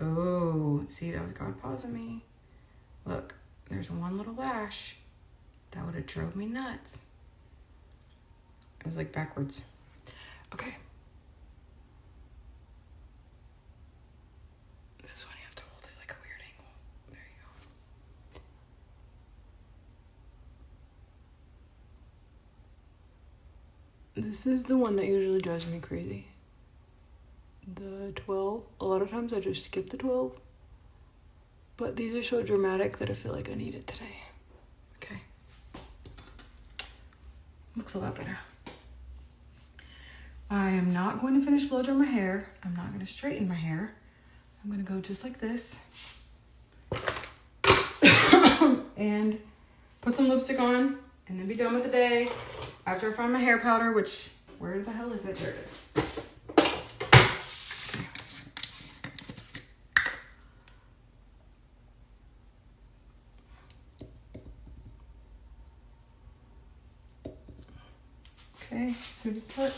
oh, see, that was God pausing me. Look, there's one little lash. That would have drove me nuts. It was like backwards. Okay. This one you have to hold it like a weird angle. There you go. This is the one that usually drives me crazy. The 12. A lot of times I just skip the 12. But these are so dramatic that I feel like I need it today. Okay. Looks a lot better. I am not going to finish blow dry my hair. I'm not going to straighten my hair. I'm going to go just like this. And put some lipstick on and then be done with the day. After I find my hair powder, which, where the hell is it? There it is. Okay, sweetest part.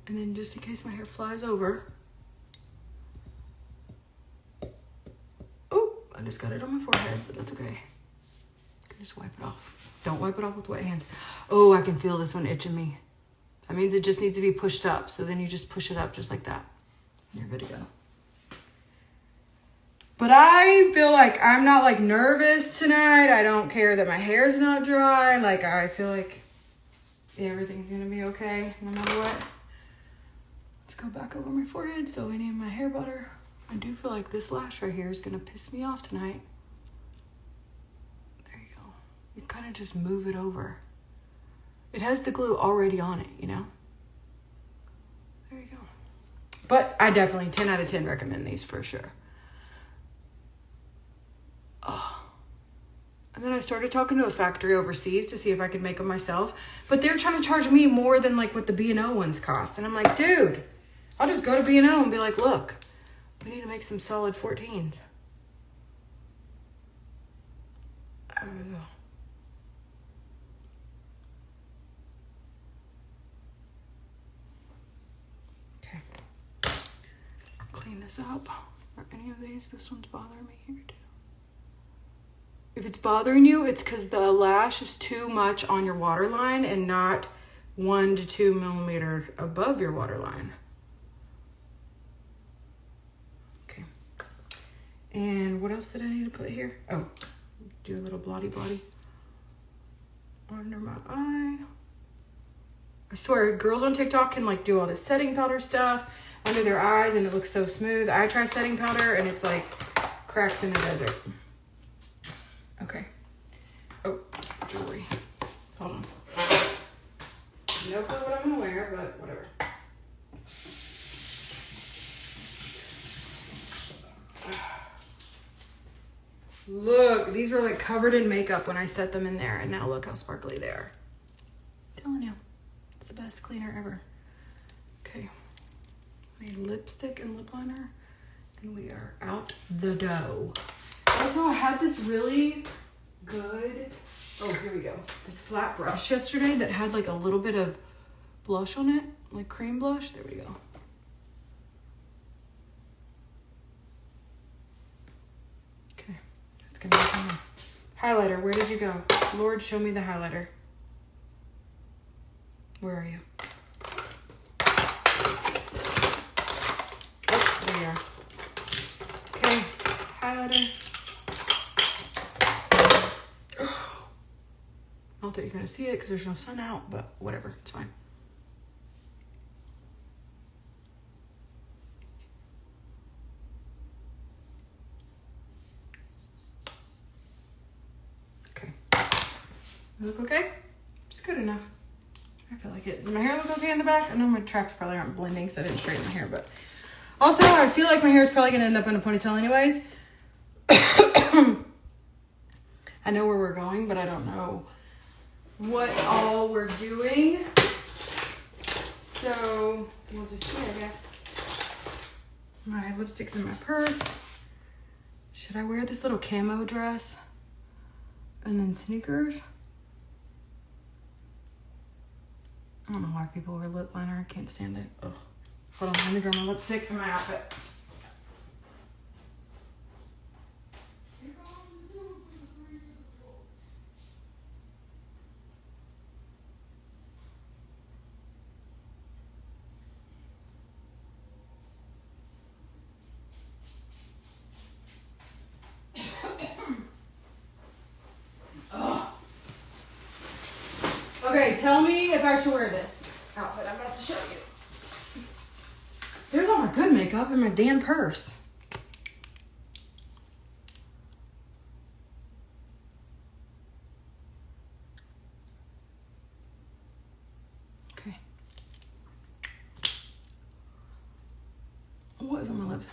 And then just in case my hair flies over. Oh, I just got it on my forehead, but that's okay. I can just wipe it off. Don't wipe it off with wet hands. Oh, I can feel this one itching me. That means it just needs to be pushed up. So then you just push it up just like that. And you're good to go. But I feel like I'm not like nervous tonight. I don't care that my hair's not dry. Like I feel like everything's gonna be okay no matter what. Let's go back over my forehead so any of my hair butter. I do feel like this lash right here is gonna piss me off tonight. There you go. You kind of just move it over. It has the glue already on it, you know? There you go. But I definitely 10 out of 10 recommend these for sure. Oh. And then I started talking to a factory overseas to see if I could make them myself. But they're trying to charge me more than like what the B&O ones cost. And I'm like, dude, I'll just go to B&O and be like, look, we need to make some solid 14s. There we go. Okay. Clean this up. Are any of these? This one's bothering me here too. If it's bothering you, it's because the lash is too much on your waterline and not 1 to 2 millimeters above your waterline. Okay. And what else did I need to put here? Oh, do a little blotty under my eye. I swear, girls on TikTok can like do all this setting powder stuff under their eyes and it looks so smooth. I try setting powder and it's like cracks in the desert. Okay. Oh, jewelry. Hold on. No clue what I'm gonna wear, but whatever. Look, these were like covered in makeup when I set them in there, and now look how sparkly they are. I'm telling you, it's the best cleaner ever. Okay. I need lipstick and lip liner, and we are out the dough. Also, I had this really good, oh, here we go. This flat brush yesterday that had like a little bit of blush on it, like cream blush. There we go. Okay, that's gonna be fun. Highlighter, where did you go? Lord, show me the highlighter. Where are you? Oh, there you are. Okay, highlighter. Not that you're gonna see it because there's no sun out, but whatever, it's fine. Okay. You look okay? It's good enough. I feel like it. Does my hair look okay in the back? I know my tracks probably aren't blending because I didn't straighten my hair, but also I feel like my hair is probably gonna end up in a ponytail anyways. I know where we're going, but I don't know what all we're doing. So we'll just see, I guess. My lipstick's in my purse. Should I wear this little camo dress? And then sneakers? I don't know why people wear lip liner. I can't stand it. Ugh. Hold on, let me grab my lipstick and my outfit. Okay, tell me if I should wear this outfit I'm about to show you. There's all my good makeup in my damn purse. Okay. was on my lips.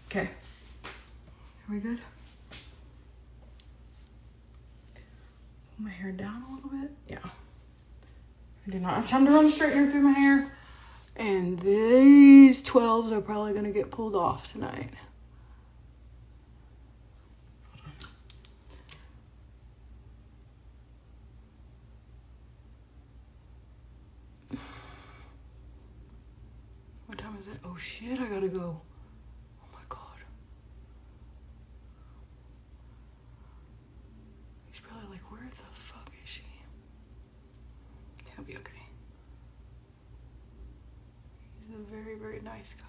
Okay. Are we good? Pull my hair down a little bit. Yeah. I do not have time to run a straightener through my hair. And these 12s are probably going to get pulled off tonight. What time is it? Oh shit, I gotta go. Oh my god. He's probably like, where the fuck is she? He'll be okay. He's a very, very nice guy.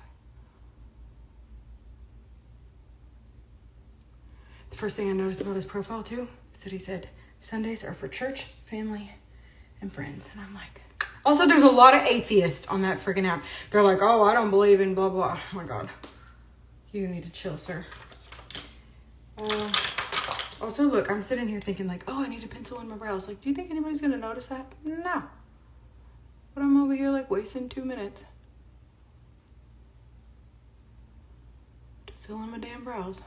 The first thing I noticed about his profile too is that he said Sundays are for church, family, and friends. And I'm like, also there's a lot of atheists on that freaking app. They're like, oh, I don't believe in blah, blah. Oh my God. You need to chill, sir. Also, look, I'm sitting here thinking like, oh, I need a pencil in my brows. Like, do you think anybody's going to notice that? No. But I'm over here like wasting 2 minutes to fill in my damn brows.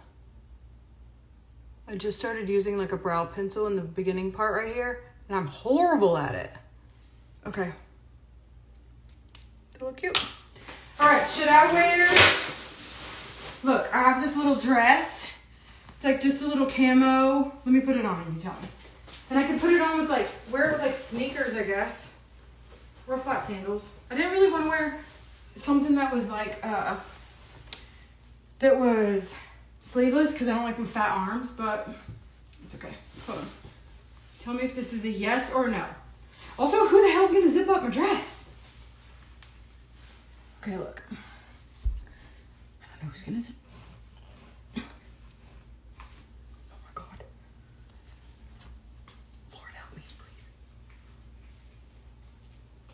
I just started using like a brow pencil in the beginning part right here, and I'm horrible at it. Okay. They look cute. All right, should I wear... Look, I have this little dress. It's like just a little camo. Let me put it on and you tell me. And I can put it on with like, wear it with like sneakers, I guess. Or flat sandals. I didn't really want to wear something that was like, that was sleeveless because I don't like my fat arms, but it's okay. Hold on. Tell me if this is a yes or no. Also, who the hell's gonna zip up my dress? Okay, look. I don't know who's gonna zip. Oh my God. Lord help me, please.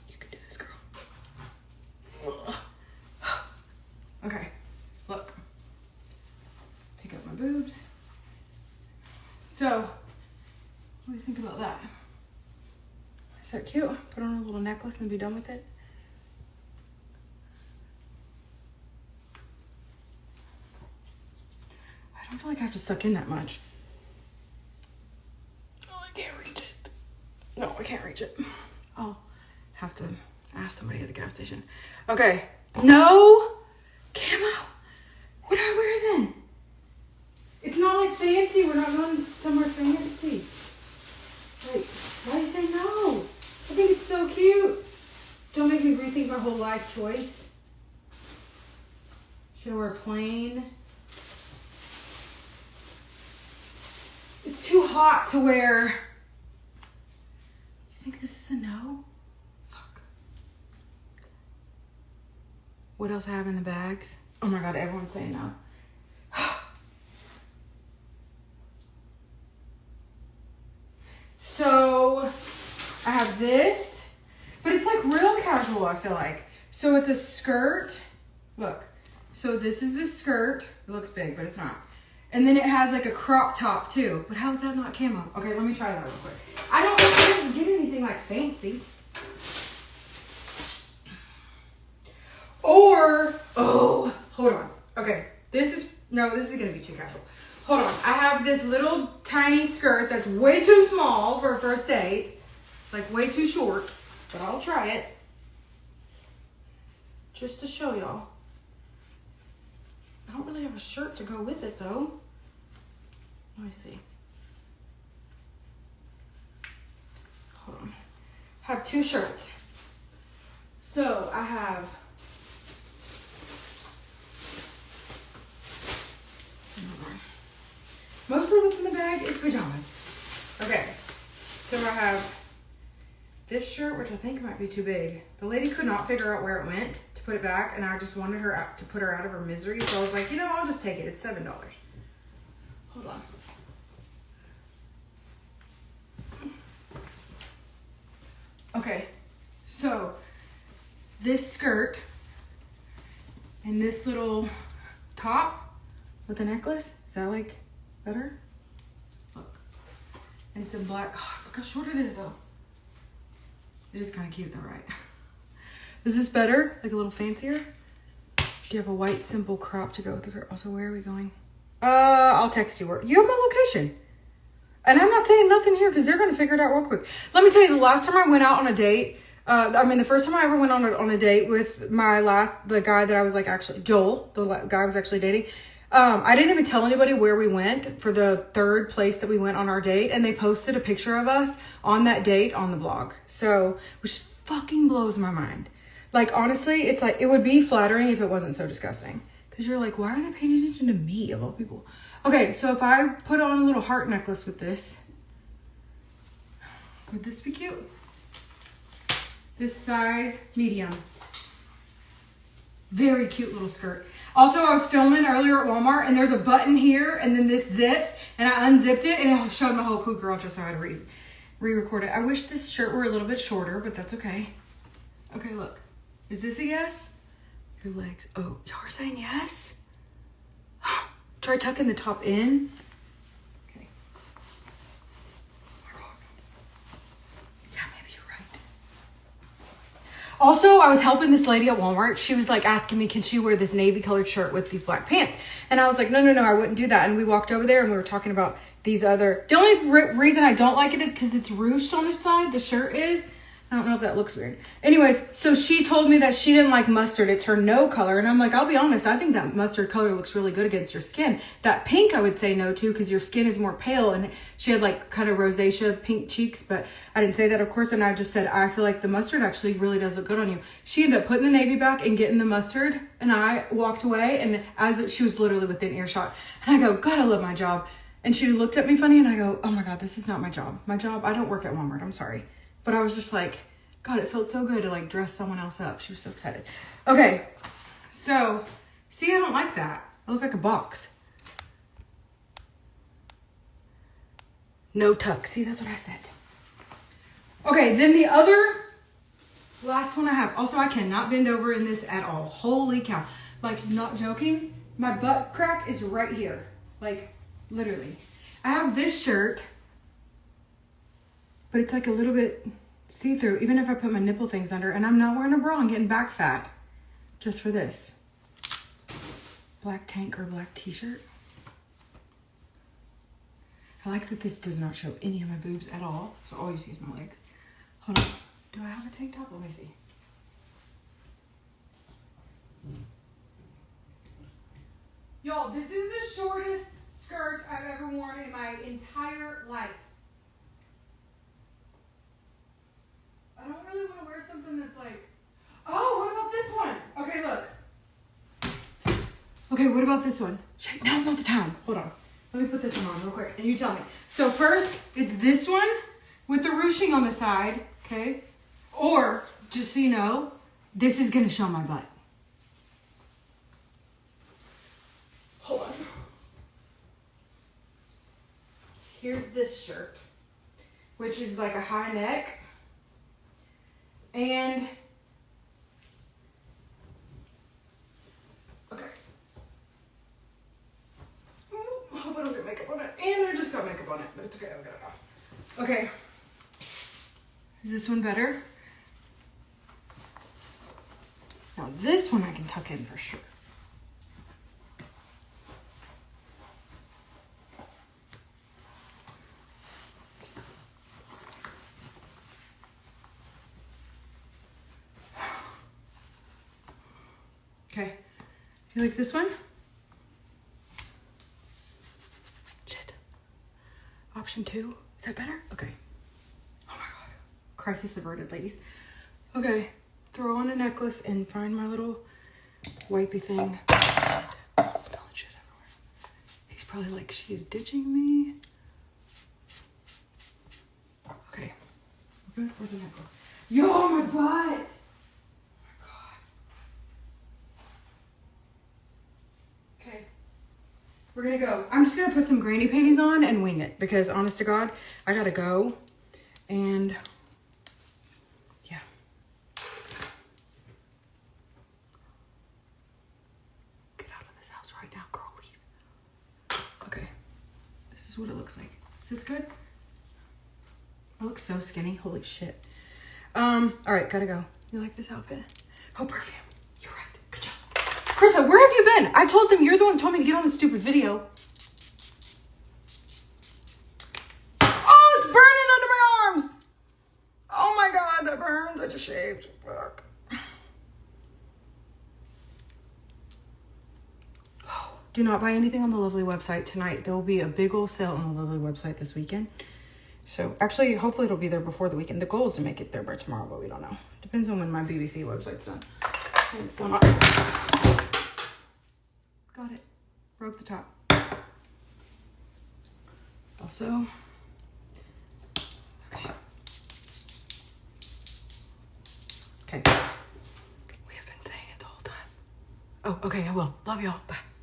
You can do this, girl. Okay, look. Pick up my boobs. So, what do you think about that? Is that cute? Put on a little necklace and be done with it. I don't feel like I have to suck in that much. Oh, I can't reach it. No, I can't reach it. I'll have to ask somebody at the gas station. Okay. No camo. What do I wear then? It's not like fancy. We're not going somewhere fancy. Wait, why do you say no? I think it's so cute. Don't make me rethink my whole life choice. Should I wear plain? It's too hot to wear. You think this is a no? Fuck. What else I have in the bags? Oh my God, everyone's saying no. So I have this, but it's like real casual, I feel like. So it's a skirt. Look. So this is the skirt. It looks big, but it's not. And then it has like a crop top too. But how is that not camo? Okay, let me try that real quick. I don't think I can get anything like fancy. Or, oh, hold on. Okay, this is gonna be too casual. Hold on, I have this little tiny skirt that's way too small for a first date. Like way too short, but I'll try it. Just to show y'all. I don't really have a shirt to go with it though. Let me see. Hold on. I have 2 shirts. So I have mostly what's in the bag is pajamas. Okay, so I have this shirt, which I think might be too big. The lady could not figure out where it went to put it back, and I just wanted her out to put her out of her misery. So I was like, you know, I'll just take it. It's $7. Hold on. Okay, so this skirt and this little top with a necklace, is that like better? Look. And some black. Oh, look how short it is though. It is kind of cute though, right? Is this better? Like a little fancier? Do you have a white simple crop to go with the girl? Also, where are we going? I'll text you. You have my location. And I'm not saying nothing here because they're going to figure it out real quick. Let me tell you, the last time I went out on a date, the first time I ever went on a date with the guy that I was like actually, Joel, the guy I was actually dating. I didn't even tell anybody where we went for the third place that we went on our date. And they posted a picture of us on that date on the blog. So, which fucking blows my mind. Like, honestly, it's like, it would be flattering if it wasn't so disgusting. Because you're like, why are they paying attention to me of all people? Okay, so if I put on a little heart necklace with this, would this be cute? This size medium. Very cute little skirt. Also, I was filming earlier at Walmart, and there's a button here, and then this zips, and I unzipped it, and it showed my whole cucaracha, so I had to re-record it. I wish this shirt were a little bit shorter, but that's okay. Okay, look. Is this a yes? Your legs. Oh, y'all are saying yes? Try tucking the top in. Okay. Oh my God. Yeah, maybe you're right. Also, I was helping this lady at Walmart. She was like asking me, can she wear this navy colored shirt with these black pants? And I was like, no, I wouldn't do that. And we walked over there and we were talking about these other. The only reason I don't like it is because it's ruched on the side. The shirt is. I don't know if that looks weird. Anyways, so she told me that she didn't like mustard. It's her no color. And I'm like, I'll be honest. I think that mustard color looks really good against your skin. That pink I would say no to because your skin is more pale. And she had like kind of rosacea pink cheeks. But I didn't say that, of course. And I just said, I feel like the mustard actually really does look good on you. She ended up putting the navy back and getting the mustard. And I walked away. And as she was literally within earshot. And I go, God, I love my job. And she looked at me funny. And I go, oh my God, this is not my job. My job, I don't work at Walmart. I'm sorry. But I was just like, God, it felt so good to like dress someone else up. She was so excited. Okay, so see, I don't like that. I look like a box. No tuck. See, that's what I said. Okay, then the other last one I have. Also, I cannot bend over in this at all. Holy cow. Like, not joking. My butt crack is right here. Like, literally. I have this shirt, but it's like a little bit see-through, even if I put my nipple things under, and I'm not wearing a bra. I'm getting back fat just for this black tank or black t-shirt. I like that this does not show any of my boobs at all, so all you see is my legs. Hold on, do I have a tank top? Let me see. Y'all, this is the shortest skirt I've ever worn in my entire life. I don't really want to wear something that's like, oh, what about this one? Okay, look. Okay, what about this one? Shit, now's not the time. Hold on. Let me put this one on real quick and you tell me. So first, it's this one with the ruching on the side, okay? Or, just so you know, this is going to show my butt. Hold on. Here's this shirt, which is like a high neck. And, okay. I hope I don't get makeup on it. And I just got makeup on it, but it's okay, I'll get it off. Okay. Is this one better? Now this one I can tuck in for sure. Okay, you like this one? Shit. Option 2, is that better? Okay. Oh my God, crisis averted, ladies. Okay, throw on a necklace and find my little wipey thing. I'm smelling shit everywhere. He's probably like, she's ditching me. Okay, we're good, where's the necklace? Yo, my butt! We're gonna go. I'm just gonna put some granny panties on and wing it because honest to God, I gotta go. And yeah. Get out of this house right now, girl, leave. Okay, this is what it looks like. Is this good? I look so skinny, holy shit. All right, gotta go. You like this outfit? Oh, perfume, you're right, good job. Krista, where have you been? I told them you're the one who told me to get on this stupid video. Oh, it's burning under my arms. Oh my God, that burns. I just shaved. Fuck. Do not buy anything on the Lovely website tonight. There will be a big old sale on the Lovely website this weekend. So actually, hopefully it'll be there before the weekend. The goal is to make it there by tomorrow, but we don't know. Depends on when my BBC website's done. And it's not. Got it. Broke the top. Also, okay. We have been saying it the whole time. Oh, okay, I will. Love y'all. Bye.